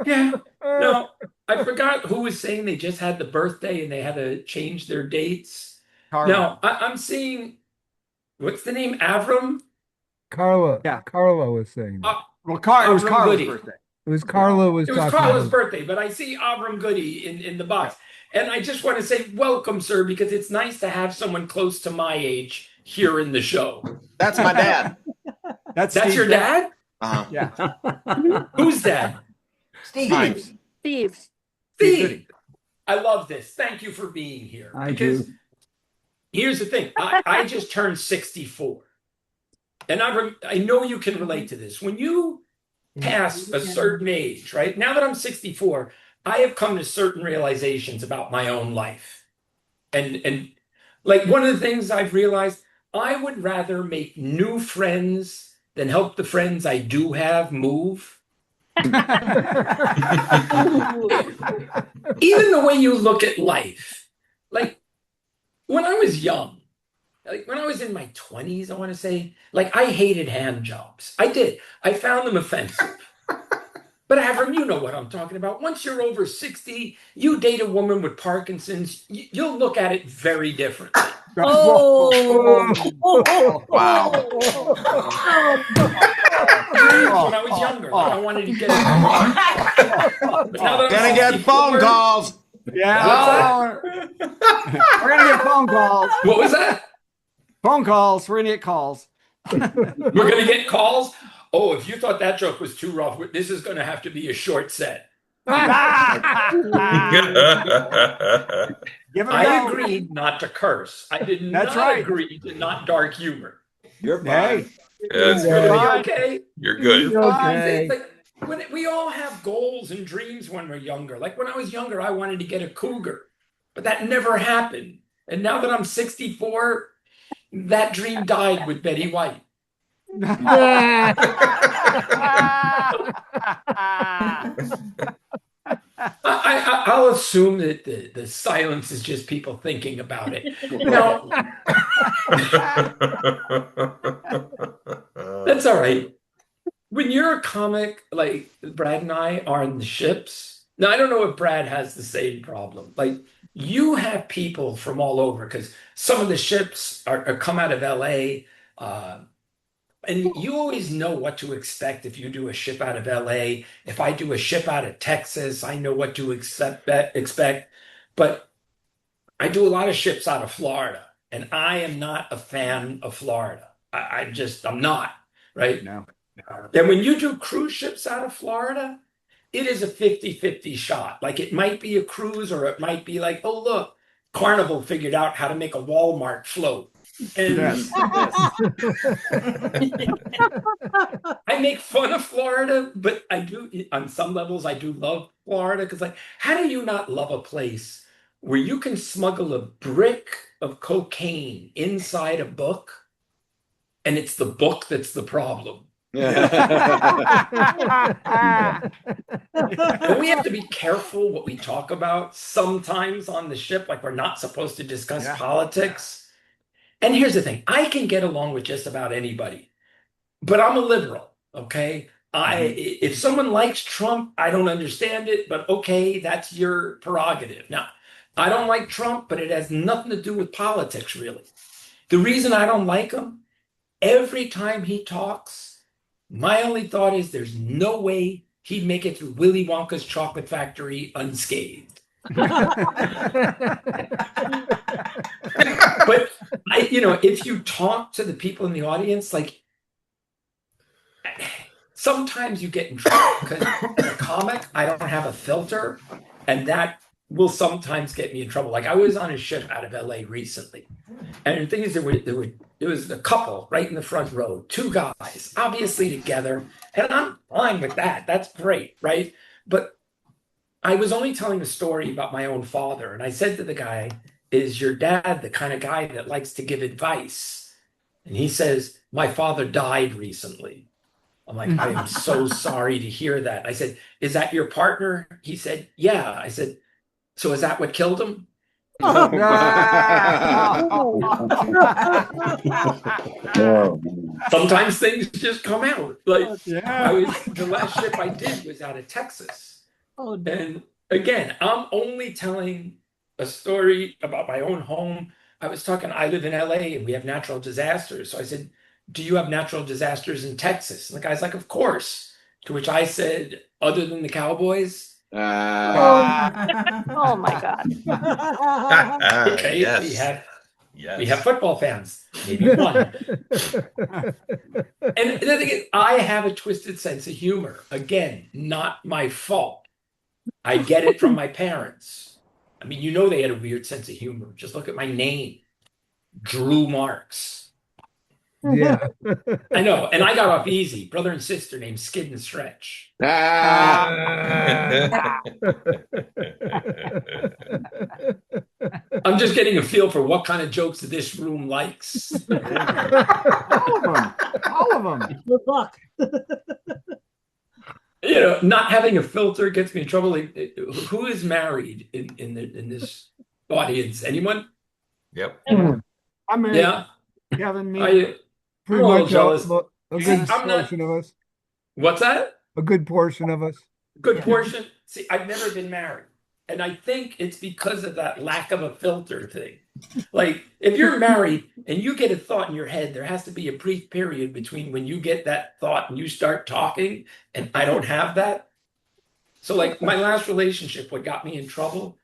yeah, no, I forgot who was saying they just had the birthday and they had to change their dates. Carla. Now, I'm seeing, what's the name? Avram? Carla. Yeah. Carla was saying that. Well, it was Avram Carla's Goodie. birthday. It was Carla was It was talking Carla's about- birthday, but I see Avram Goodie in the box. And I just want to say welcome, sir, because it's nice to have someone close to my age here in the show. That's my dad. That's Steve your dad? Uh-huh. Yeah. Who's dad? Times. Steve. Steve. I love this. Thank you for being here. I Because do. here's the thing. I just turned 64. And I know you can relate to this. When you pass a certain age, right? Now that I'm 64, I have come to certain realizations about my own life. And like one of the things I've realized, I would rather make new friends than help the friends I do have move. Even the way you look at life. Like when I was young, like when I was in my 20s, I want to say, like I hated hand jobs. I did. I found them offensive. But Avram, you know what I'm talking about. Once you're over 60, you date a woman with Parkinson's, you'll look at it very differently. Oh. Wow. When I was younger, like, I wanted to get But now that I'm Gonna get 64 phone calls. Yeah. We're going to get phone calls. What was that? Phone calls. We're going to get calls. We're going to get calls? Oh, if you thought that joke was too rough, this is going to have to be a short set. Give it a I go. agreed not to curse. I did That's not right. agree to not dark humor. You're Hey. fine. It's going to be okay. You're good. It's like, when we all have goals and dreams when we're younger. Like when I was younger, I wanted to get a cougar, but that never happened. And now that I'm 64, that dream died with Betty White. I'll assume that the silence is just people thinking about it. No, that's all right. When you're a comic, like Brad and I are on the ships. Now, I don't know if Brad has the same problem. Like you have people from all over because some of the ships are come out of LA. And you always know what to expect if you do a ship out of LA. If I do a ship out of Texas, I know what to expect. But I do a lot of ships out of Florida, and I am not a fan of Florida. I'm not, right? No. And when you do cruise ships out of Florida, it is a 50-50 shot. Like it might be a cruise or it might be like, oh, look, Carnival figured out how to make a Walmart float. And Yes. I make fun of Florida, but I do, on some levels, I do love Florida because, like, how do you not love a place where you can smuggle a brick of cocaine inside a book and it's the book that's the problem? And we have to be careful what we talk about sometimes on the ship. Like, we're not supposed to discuss politics. And here's the thing, I can get along with just about anybody, but I'm a liberal, okay? If someone likes Trump, I don't understand it, but okay, that's your prerogative. Now, I don't like Trump, but it has nothing to do with politics, really. The reason I don't like him, every time he talks, my only thought is there's no way he'd make it through Willy Wonka's chocolate factory unscathed. But if you talk to the people in the audience, like, sometimes you get in trouble because as a comic, I don't have a filter, and that will sometimes get me in trouble. Like, I was on a ship out of LA recently, and the thing is, there was a couple right in the front row, two guys, obviously together, and I'm fine with that. That's great, right? But I was only telling a story about my own father, and I said to the guy, "Is your dad the kind of guy that likes to give advice?" And he says, "My father died recently." I'm like, "I am so sorry to hear that." I said, "Is that your partner?" He said, "Yeah." I said, "So is that what killed him?" Sometimes things just come out. Like, the last ship I did was out of Texas. And again, I'm only telling a story about my own home. I live in LA and we have natural disasters. So I said, "Do you have natural disasters in Texas?" And the guy's like, "Of course." To which I said, "Other than the Cowboys?" Oh my God. Okay, Yes. we have football fans, maybe one. And the thing is, I have a twisted sense of humor. Again, not my fault. I get it from my parents. I mean, they had a weird sense of humor. Just look at my name, Drew Marks. Yeah. I know, and I got off easy. Brother and sister named Skid and Stretch. I'm just getting a feel for what kind of jokes this room likes. All of them. Good luck. Not having a filter gets me in trouble. Like, who is married in this audience? Anyone? Yep. I'm married. Yeah. Kevin, me. Pretty I'm a little much jealous. a good I'm not- portion of us. What's that? A good portion of us. Good portion. See, I've never been married. And I think it's because of that lack of a filter thing. Like, if you're married and you get a thought in your head, there has to be a brief period between when you get that thought and you start talking, and I don't have that. So, like, my last relationship, what got me in trouble,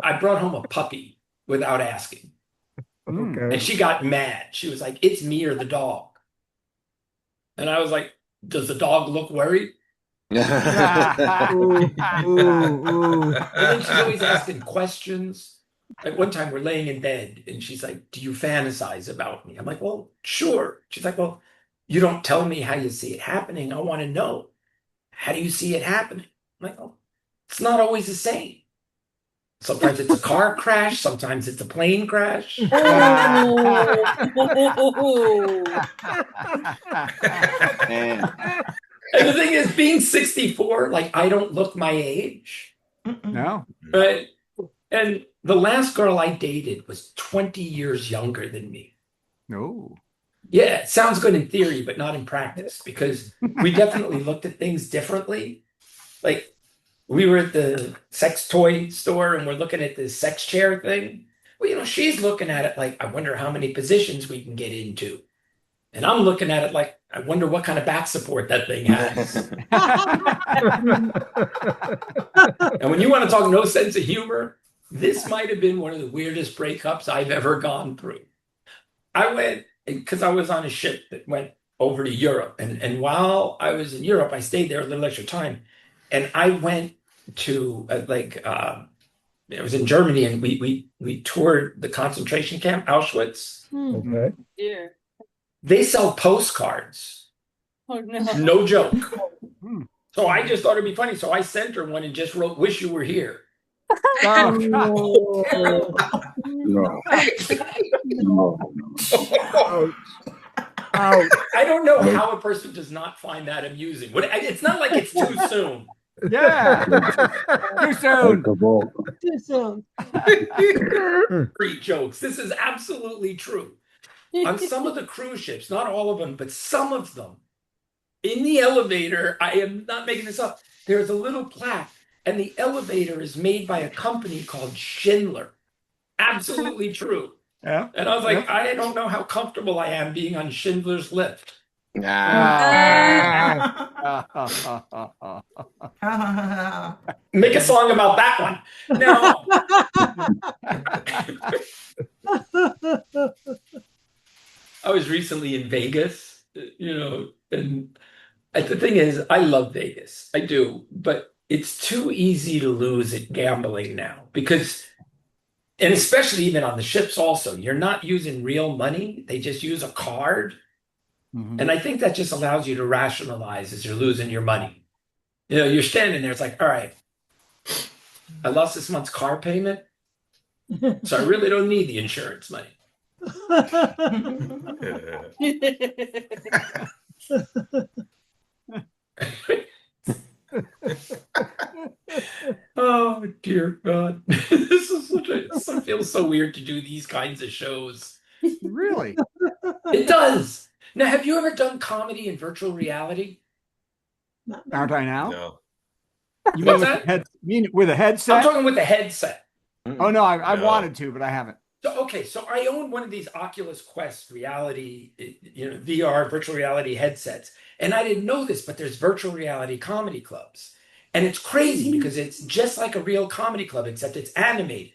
I brought home a puppy without asking. Okay. And she got mad. She was like, "It's me or the dog." And I was like, "Does the dog look worried?" Ooh. And then she's always asking questions. Like, one time we're laying in bed and she's like, "Do you fantasize about me?" I'm like, "Well, sure." She's like, "Well, you don't tell me how you see it happening. I want to know. How do you see it happening?" I'm like, "Oh, it's not always the same. Sometimes it's a car crash. Sometimes it's a plane crash." And the thing is, being 64, like, I don't look my age. No. Right? And the last girl I dated was 20 years younger than me. No. Yeah, it sounds good in theory, but not in practice, because we definitely looked at things differently. Like, we were at the sex toy store and we're looking at this sex chair thing. Well, she's looking at it like, "I wonder how many positions we can get into." And I'm looking at it like, "I wonder what kind of back support that thing has." And when you want to talk no sense of humor, this might have been one of the weirdest breakups I've ever gone through. I went, because I was on a ship that went over to Europe. And while I was in Europe, I stayed there a little extra time. And I went to, it was in Germany, and we toured the concentration camp, Auschwitz. Okay. Yeah. They sell postcards. Oh no. No joke. So I just thought it'd be funny. So I sent her one and just wrote, "Wish you were here." Out. I don't know how a person does not find that amusing. It's not like it's too soon. Yeah. Too soon. Too soon. Great jokes. This is absolutely true. On some of the cruise ships, not all of them, but some of them, in the elevator, I am not making this up, there's a little plaque, and the elevator is made by a company called Schindler. Absolutely true. Yeah. And I was like, I don't know how comfortable I am being on Schindler's Lift. Make a song about that one. Now, I was recently in Vegas, and the thing is, I love Vegas. I do, but it's too easy to lose at gambling now because, and especially even on the ships also, you're not using real money. They just use a card. Mhm. And I think that just allows you to rationalize as you're losing your money. You're standing there, it's like, all right, I lost this month's car payment, so I really don't need the insurance money. Oh dear God. This is it feels so weird to do these kinds of shows. Really? It does. Now, have you ever done comedy in virtual reality? Aren't I now? No. You What's mean that? with a headset? I'm talking with the headset. Oh no, I No. wanted to, but I haven't. So I own one of these Oculus Quest reality, VR virtual reality headsets. And I didn't know this, but there's virtual reality comedy clubs. And it's crazy because it's just like a real comedy club, except it's animated.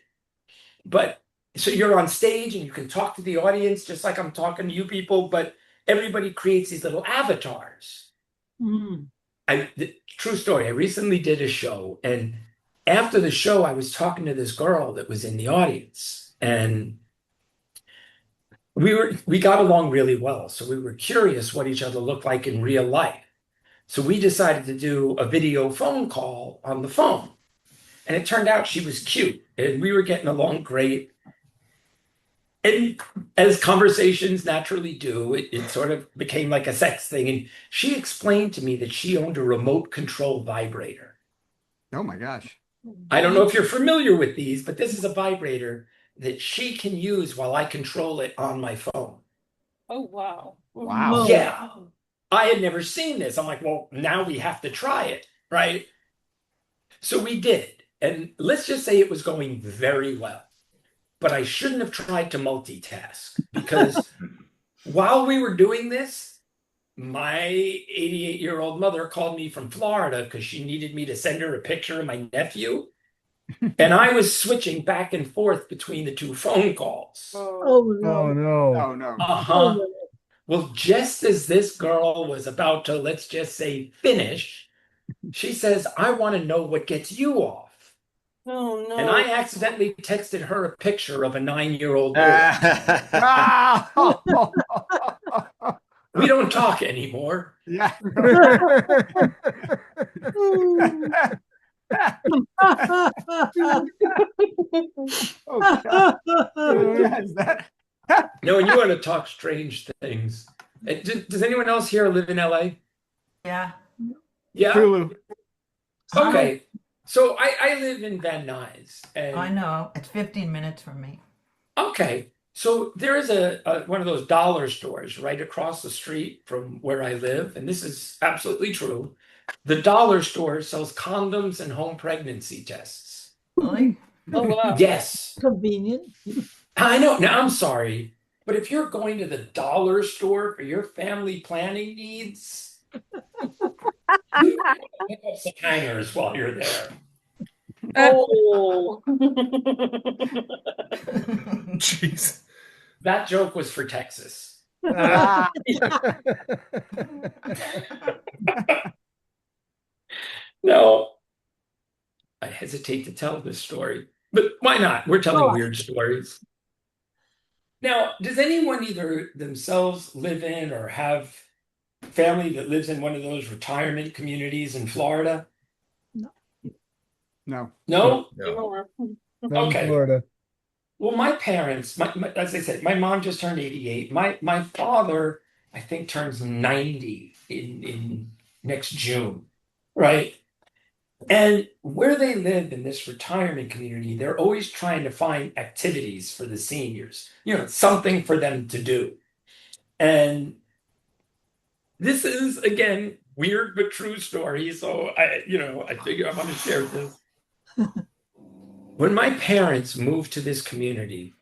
But so you're on stage and you can talk to the audience just like I'm talking to you people, but everybody creates these little avatars. True story, I recently did a show, and after the show, I was talking to this girl that was in the audience, and we got along really well. So we were curious what each other looked like in real life. So we decided to do a video phone call on the phone. And it turned out she was cute and we were getting along great. And as conversations naturally do, it sort of became like a sex thing. And she explained to me that she owned a remote control vibrator. Oh my gosh. I don't know if you're familiar with these, but this is a vibrator that she can use while I control it on my phone. Oh, wow. Wow. Yeah. I had never seen this. I'm like, well, now we have to try it, right? So we did. And let's just say it was going very well. But I shouldn't have tried to multitask because while we were doing this, my 88-year-old mother called me from Florida because she needed me to send her a picture of my nephew. And I was switching back and forth between the two phone calls. Oh, no. Oh no. Oh no. Uh-huh. Well, just as this girl was about to, let's just say, finish, she says, I want to know what gets you off. Oh, no. And I accidentally texted her a picture of a 9-year-old boy. Wow. We don't talk anymore. Yeah. Oh, God. Is that- No, and you want to talk strange things. Does anyone else here live in LA? Yeah. Yeah. Hulu. Okay. So I live in Van Nuys. And I know. It's 15 minutes from me. okay. So there is a one of those dollar stores right across the street from where I live, and this is absolutely true. The dollar store sells condoms and home pregnancy tests. Really? Oh, wow. Yes. Convenient. I know. Now, I'm sorry, but if you're going to the dollar store for your family planning needs, you pick up some hangers while you're there. Oh. Jeez. That joke was for Texas. Ah. No, I hesitate to tell this story, but why not? We're telling weird stories. Now, does anyone either themselves live in or have family that lives in one of those retirement communities in Florida? No. No? No. Not in Okay. Florida. Well, my parents, as I said, my mom just turned 88. My father I think turns 90 in next June, right? And where they live in this retirement community, they're always trying to find activities for the seniors, something for them to do. And this is, again, weird but true story. So I figure I want to share this. When my parents moved to this community,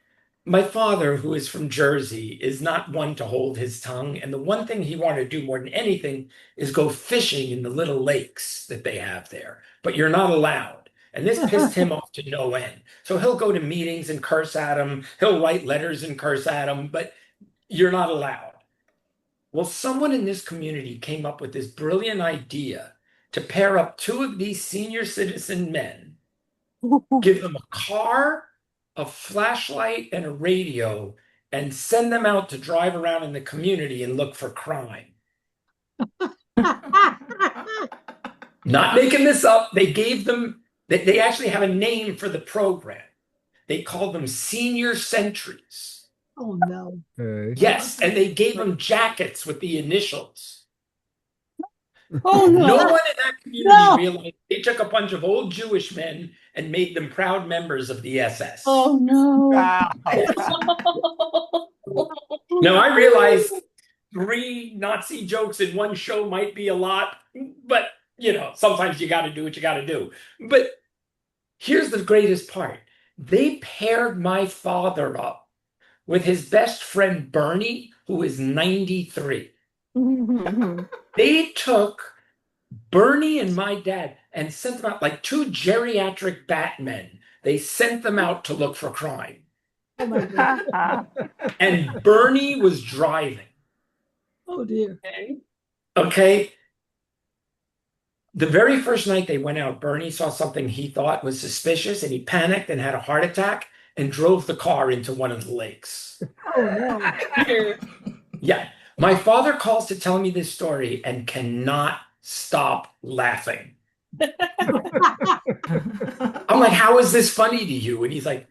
my father, who is from Jersey, is not one to hold his tongue. And the one thing he wanted to do more than anything is go fishing in the little lakes that they have there. But you're not allowed. And this pissed him off to no end. So he'll go to meetings and curse at them. He'll write letters and curse at them, but you're not allowed. Well, someone in this community came up with this brilliant idea to pair up two of these senior citizen men, give them a car, a flashlight, and a radio, and send them out to drive around in the community and look for crime. Not making this up. They gave them, they actually have a name for the program. They called them senior sentries. Oh, no. Okay. Yes, and they gave them jackets with the initials. Oh, no. No one in that community realized they took a bunch of old Jewish men and made them proud members of the SS. Oh, no. Wow. Now, I realize 3 Nazi jokes in one show might be a lot, but, sometimes you got to do what you got to do. But here's the greatest part. They paired my father up with his best friend, Bernie, who is 93. They took Bernie and my dad and sent them out like 2 geriatric Batmen. They sent them out to look for crime. Oh, my God. And Bernie was driving. Oh, dear. Okay. The very first night they went out, Bernie saw something he thought was suspicious and he panicked and had a heart attack and drove the car into one of the lakes. Oh, no. Yeah. My father calls to tell me this story and cannot stop laughing. I'm like, how is this funny to you? And he's like,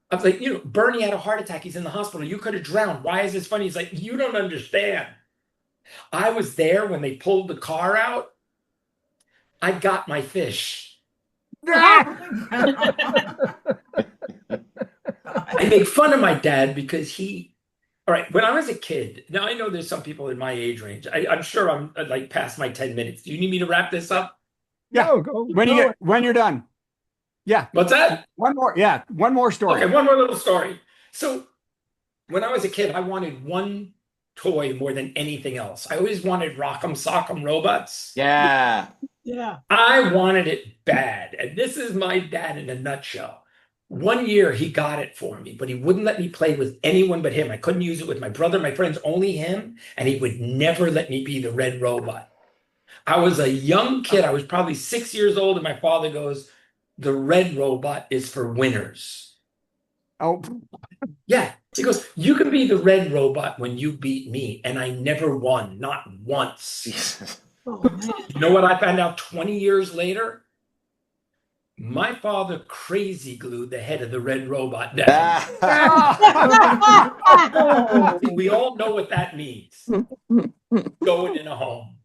I was like, Bernie had a heart attack. He's in the hospital. You could have drowned. Why is this funny? He's like, you don't understand. I was there when they pulled the car out. I got my fish. I make fun of my dad because all right, when I was a kid, now I know there's some people in my age range. I'm sure I'm like past my 10 minutes. Do you need me to wrap this up? Yeah. When you're done. Yeah. What's that? One more. Yeah. One more story. Okay, one more little story. So when I was a kid, I wanted one toy more than anything else. I always wanted Rock'em Sock'em robots. Yeah. Yeah. I wanted it bad. And this is my dad in a nutshell. One year he got it for me, but he wouldn't let me play with anyone but him. I couldn't use it with my brother, my friends, only him. And he would never let me be the red robot. I was a young kid. I was probably 6 years old. And my father goes, the red robot is for winners. Oh, yeah. He goes, you can be the red robot when you beat me. And I never won, not once. Oh, man. You know what I found out 20 years later? My father crazy glued the head of the red robot down. We all know what that means. Going in a home.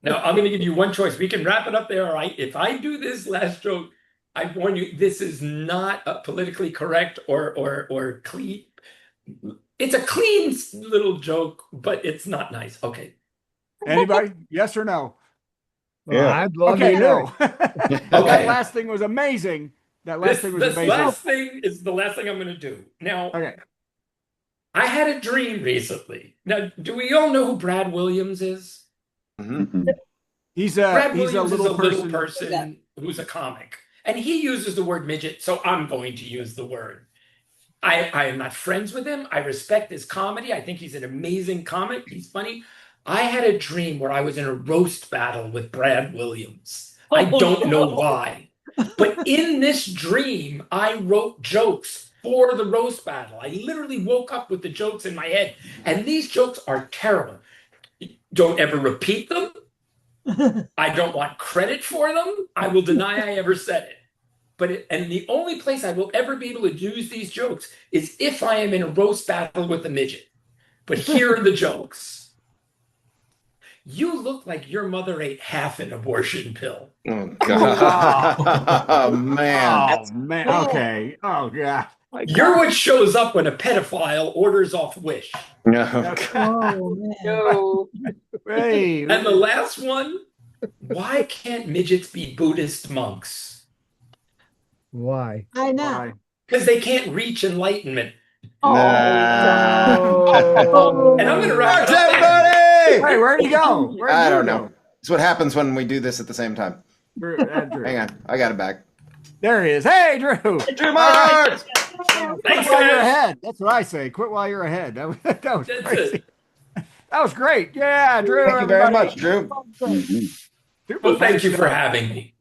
Now, I'm going to give you one choice. We can wrap it up there, all right? If I do this last joke, I warn you, this is not a politically correct or clean. It's a clean little joke, but it's not nice. Okay. Anybody? Yes or no? Yeah. I'd love Okay, to no. know. That last thing was amazing. That last thing was this amazing. last thing is the last thing I'm going to do. Now, Okay. I had a dream recently. Now, do we all know who Brad Williams is? Mm-hmm. He's Brad a Williams little is a little person. person who's a comic. And he uses the word midget, so I'm going to use the word. I am not friends with him. I respect his comedy. I think he's an amazing comic. He's funny. I had a dream where I was in a roast battle with Brad Williams. I don't know why. But in this dream, I wrote jokes for the roast battle. I literally woke up with the jokes in my head. And these jokes are terrible. Don't ever repeat them. I don't want credit for them. I will deny I ever said it. and the only place I will ever be able to use these jokes is if I am in a roast battle with a midget. But here are the jokes. You look like your mother ate half an abortion pill. Oh, God. Oh, man. Oh, man. Okay. Oh, God. You're what shows up when a pedophile orders off Wish. No. Oh, man. No. Hey. And the last one, why can't midgets be Buddhist monks? Why? I know. Why? Because they can't reach enlightenment. Oh, And I'm going to wrap Thanks, it up. everybody! Hey, where'd he go? Where'd I Drew don't go? know. It's what happens when we do this at the same time. Drew. Hang on. I got it back. There he is. Hey, Drew. Drew Marks! Thanks, Quit while you're guys. ahead. That's what I say. Quit while you're ahead. That was That's crazy. it. That was great. Yeah, Drew. Thank you very everybody. much, Drew. Well, thank you for having me.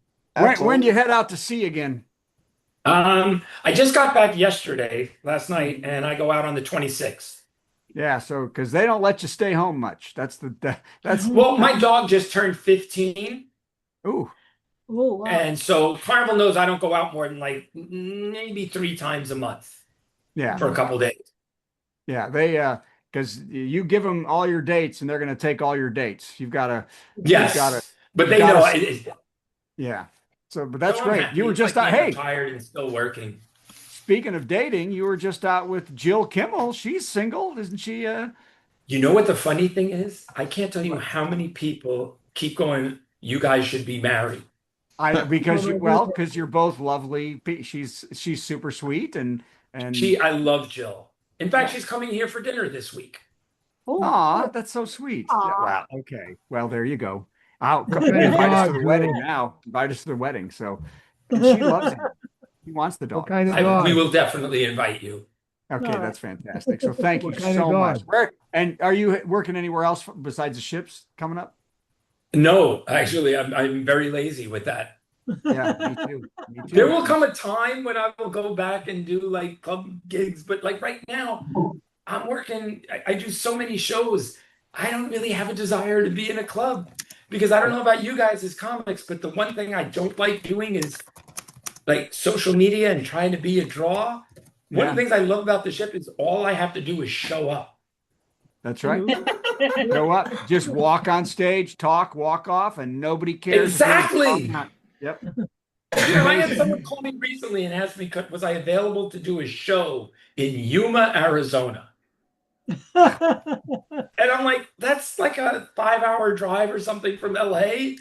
When do you head out to sea again? I just got back yesterday, last night, and I go out on the 26th. Yeah, so because they don't let you stay home much. That's Well, my dog just turned 15. Ooh. Oh, wow. And so Carnival knows I don't go out more than like maybe 3 times a month Yeah. for a couple days. Yeah, they because you give them all your dates and they're going to take all your dates. You've got to. Yes, but they gotta know. s- Yeah. So, but that's No, I'm great. happy. You were It's just like out. being Hey, retired and still working. speaking of dating, you were just out with Jill Kimmel. She's single, isn't she? You know what the funny thing is? I can't tell you how many people keep going, you guys should be married. Because you're both lovely. She's super sweet and I love Jill. In fact, she's coming here for dinner this week. Aw, that's so sweet. Yeah, wow. Okay. Well, there you go. I'll Okay, invite us to dog, the Drew. wedding now. Invite us to the wedding. So and she loves him. She wants the dog. What kind of dog? We will definitely invite you. Okay, All that's fantastic. So thank you What kind of so much. dog? And are you working anywhere else besides the ships coming up? No, actually, I'm very lazy with that. Yeah, me too. Me too. There will come a time when I will go back and do like club gigs, but like right now, I'm working. I do so many shows. I don't really have a desire to be in a club because I don't know about you guys as comics, but the one thing I don't like doing is like social media and trying to be a draw. One of the things I love about the ship is all I have to do is show up. That's right. Go up, just walk on stage, talk, walk off, and nobody cares. Exactly. Yep. I had someone call me recently and asked me, was I available to do a show in Yuma, Arizona? And I'm like, that's like a 5-hour drive or something from LA.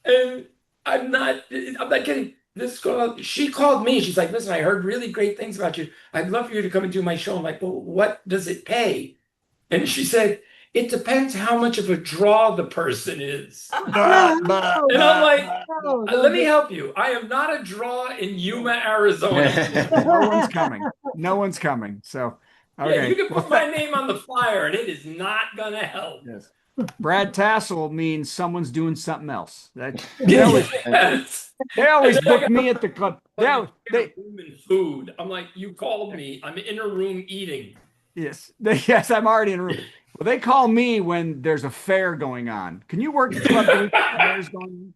And I'm not kidding. This girl, she called me. She's like, listen, I heard really great things about you. I'd love for you to come and do my show. I'm like, well, what does it pay? And she said, it depends how much of a draw the person is. And I'm like, let me help you. I am not a draw in Yuma, Arizona. No one's coming. No one's coming. So, okay. Yeah, you can put my name on the flyer and it is not going to help. Yes. Brad Tassell means someone's doing something else. They always book me at the club. Food. I'm like, you called me. I'm in a room eating. Yes. Yes, I'm already in a room. Well, they call me when there's a fair going on. Can you work the club the fair's going on?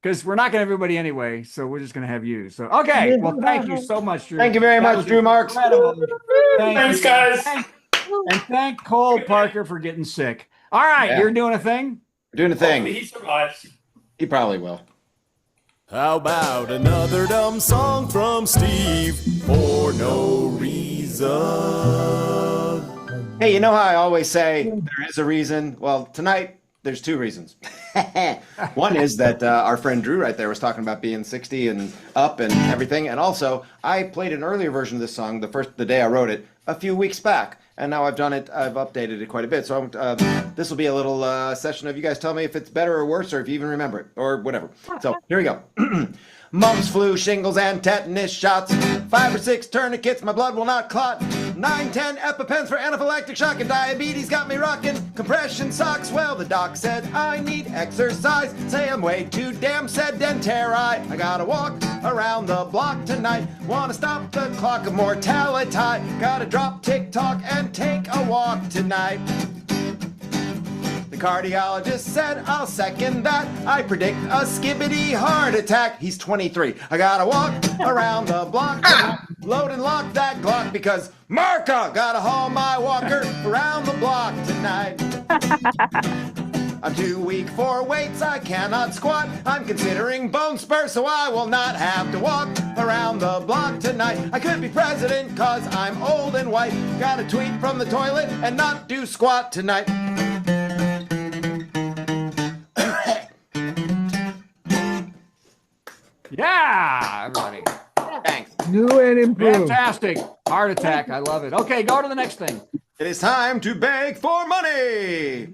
Because we're not going to have everybody anyway, so we're just going to have you. So, okay. Well, thank you so much, Drew. Thank you very much, Drew Marks. Thanks, guys. And thank Cole Parker for getting sick. All right, Yeah. you're doing a thing? We're doing a thing. He survives. He probably will. How about another dumb song from Steve for no reason? Hey, you know how I always say there is a reason? Well, tonight there's 2 reasons. One is that our friend Drew right there was talking about being 60 and up and everything. And also, I played an earlier version of this song the day I wrote it a few weeks back. And now I've updated it quite a bit. So this will be a little session of you guys tell me if it's better or worse or if you even remember it or whatever. So here we go. Mumps, flu, shingles, and tetanus shots. 5 or 6 tourniquets, my blood will not clot. 9, 10 EpiPens for anaphylactic shock, and diabetes got me rocking. Compression socks, well, the doc said I need exercise. Say I'm way too damn sedentary. I gotta walk around the block tonight. Wanna stop the clock of mortality. Gotta drop TikTok and take a walk tonight. The cardiologist said, I'll second that. I predict a skibbity heart attack. He's 23. I gotta walk around the block, load and lock that Glock because Marca gotta haul my walker around the block tonight. I'm too weak for weights, I cannot squat. I'm considering bone spur, so I will not have to walk around the block tonight. I could be president, cause I'm old and white. Gotta tweet from the toilet and not do squat tonight. Yeah, everybody. Thanks. New and improved. Fantastic. Heart attack. I love it. Okay, go to the next thing. It is time to beg for money.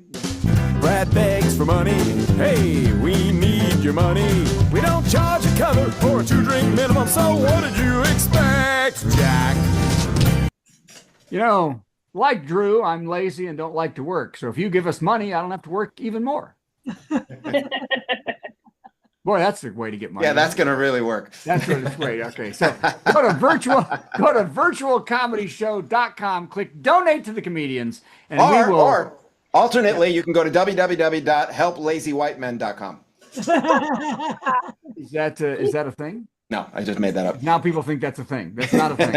Brad begs for money. Hey, we need your money. We don't charge a cover for a 2-drink minimum, so what did you expect, Jack? You know, like Drew, I'm lazy and don't like to work. So if you give us money, I don't have to work even more. Boy, that's the way to get money. Yeah, that's going to really work. That's great. Okay, so go to virtualcomedyshow.com, click donate to the comedians, and we will. Or alternately, you can go to www.helplazywhitemen.com. Is that a thing? No, I just made that up. Now people think that's a thing. That's not a thing.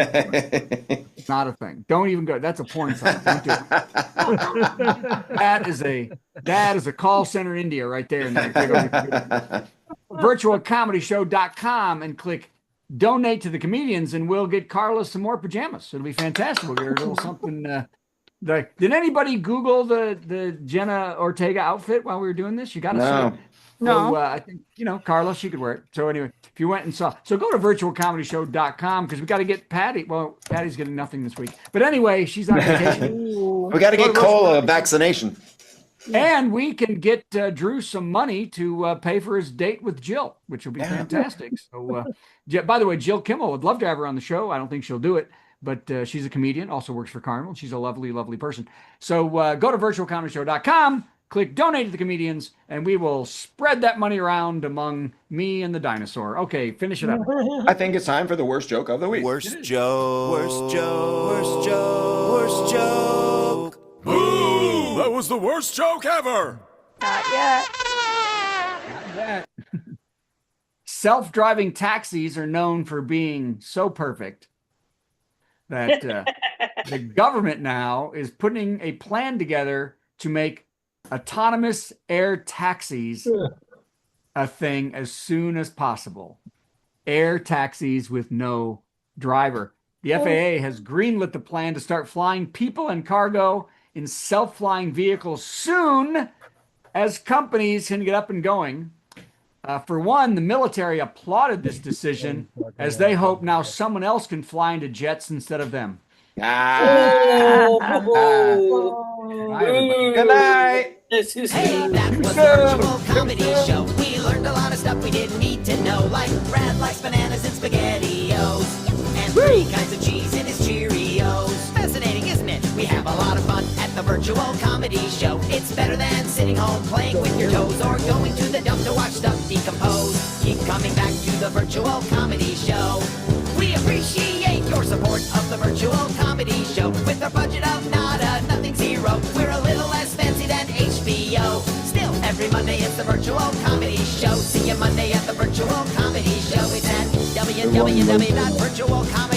It's not a thing. Don't even go. That's a porn site. Don't do it. That is a call center India right there. Virtualcomedyshow.com and click donate to the comedians, and we'll get Carla some more pajamas. It'll be fantastic. We'll get her a little something. Did anybody Google the Jenna Ortega outfit while we were doing this? You got to see it. No. So, I think, Carla, she could wear it. So anyway, if you went and saw, so go to virtualcomedyshow.com because we got to get Patty. Well, Patty's getting nothing this week. But anyway, she's on vacation. We got to get Cole a vaccination. And we can get Drew some money to pay for his date with Jill, which will be fantastic. So, by the way, Jill Kimmel, would love to have her on the show. I don't think she'll do it, but she's a comedian, also works for Carnival. She's a lovely, lovely person. So go to virtualcomedyshow.com, click donate to the comedians, and we will spread that money around among me and the dinosaur. Okay, finish it up. I think it's time for the worst joke of the week. Worst joke. Worst joke. Worst joke. Worst joke. Boo! That was the worst joke ever. Not yet. Not yet. Self-driving taxis are known for being so perfect that the government now is putting a plan together to make autonomous air taxis a thing as soon as possible. Air taxis with no driver. The FAA has greenlit the plan to start flying people and cargo in self-flying vehicles soon as companies can get up and going. For one, the military applauded this decision as they hope now someone else can fly into jets instead of them. Good night. Hey, that was the virtual comedy show. We learned a lot of stuff we didn't need to know, like Brad likes bananas and SpaghettiOs, and 3 kinds of cheese in his Cheerios. Fascinating, isn't it? We have a lot of fun at the virtual comedy show. It's better than sitting home playing with your toes or going to the dump to watch stuff decompose. Keep coming back to the virtual comedy show. We appreciate your support of the virtual comedy show. With our budget of nada, nothing zero, we're a little less fancy than HBO. Still, every Monday it's the virtual comedy show. See you Monday at the virtual comedy show. It's at www.virtualcomedy.com.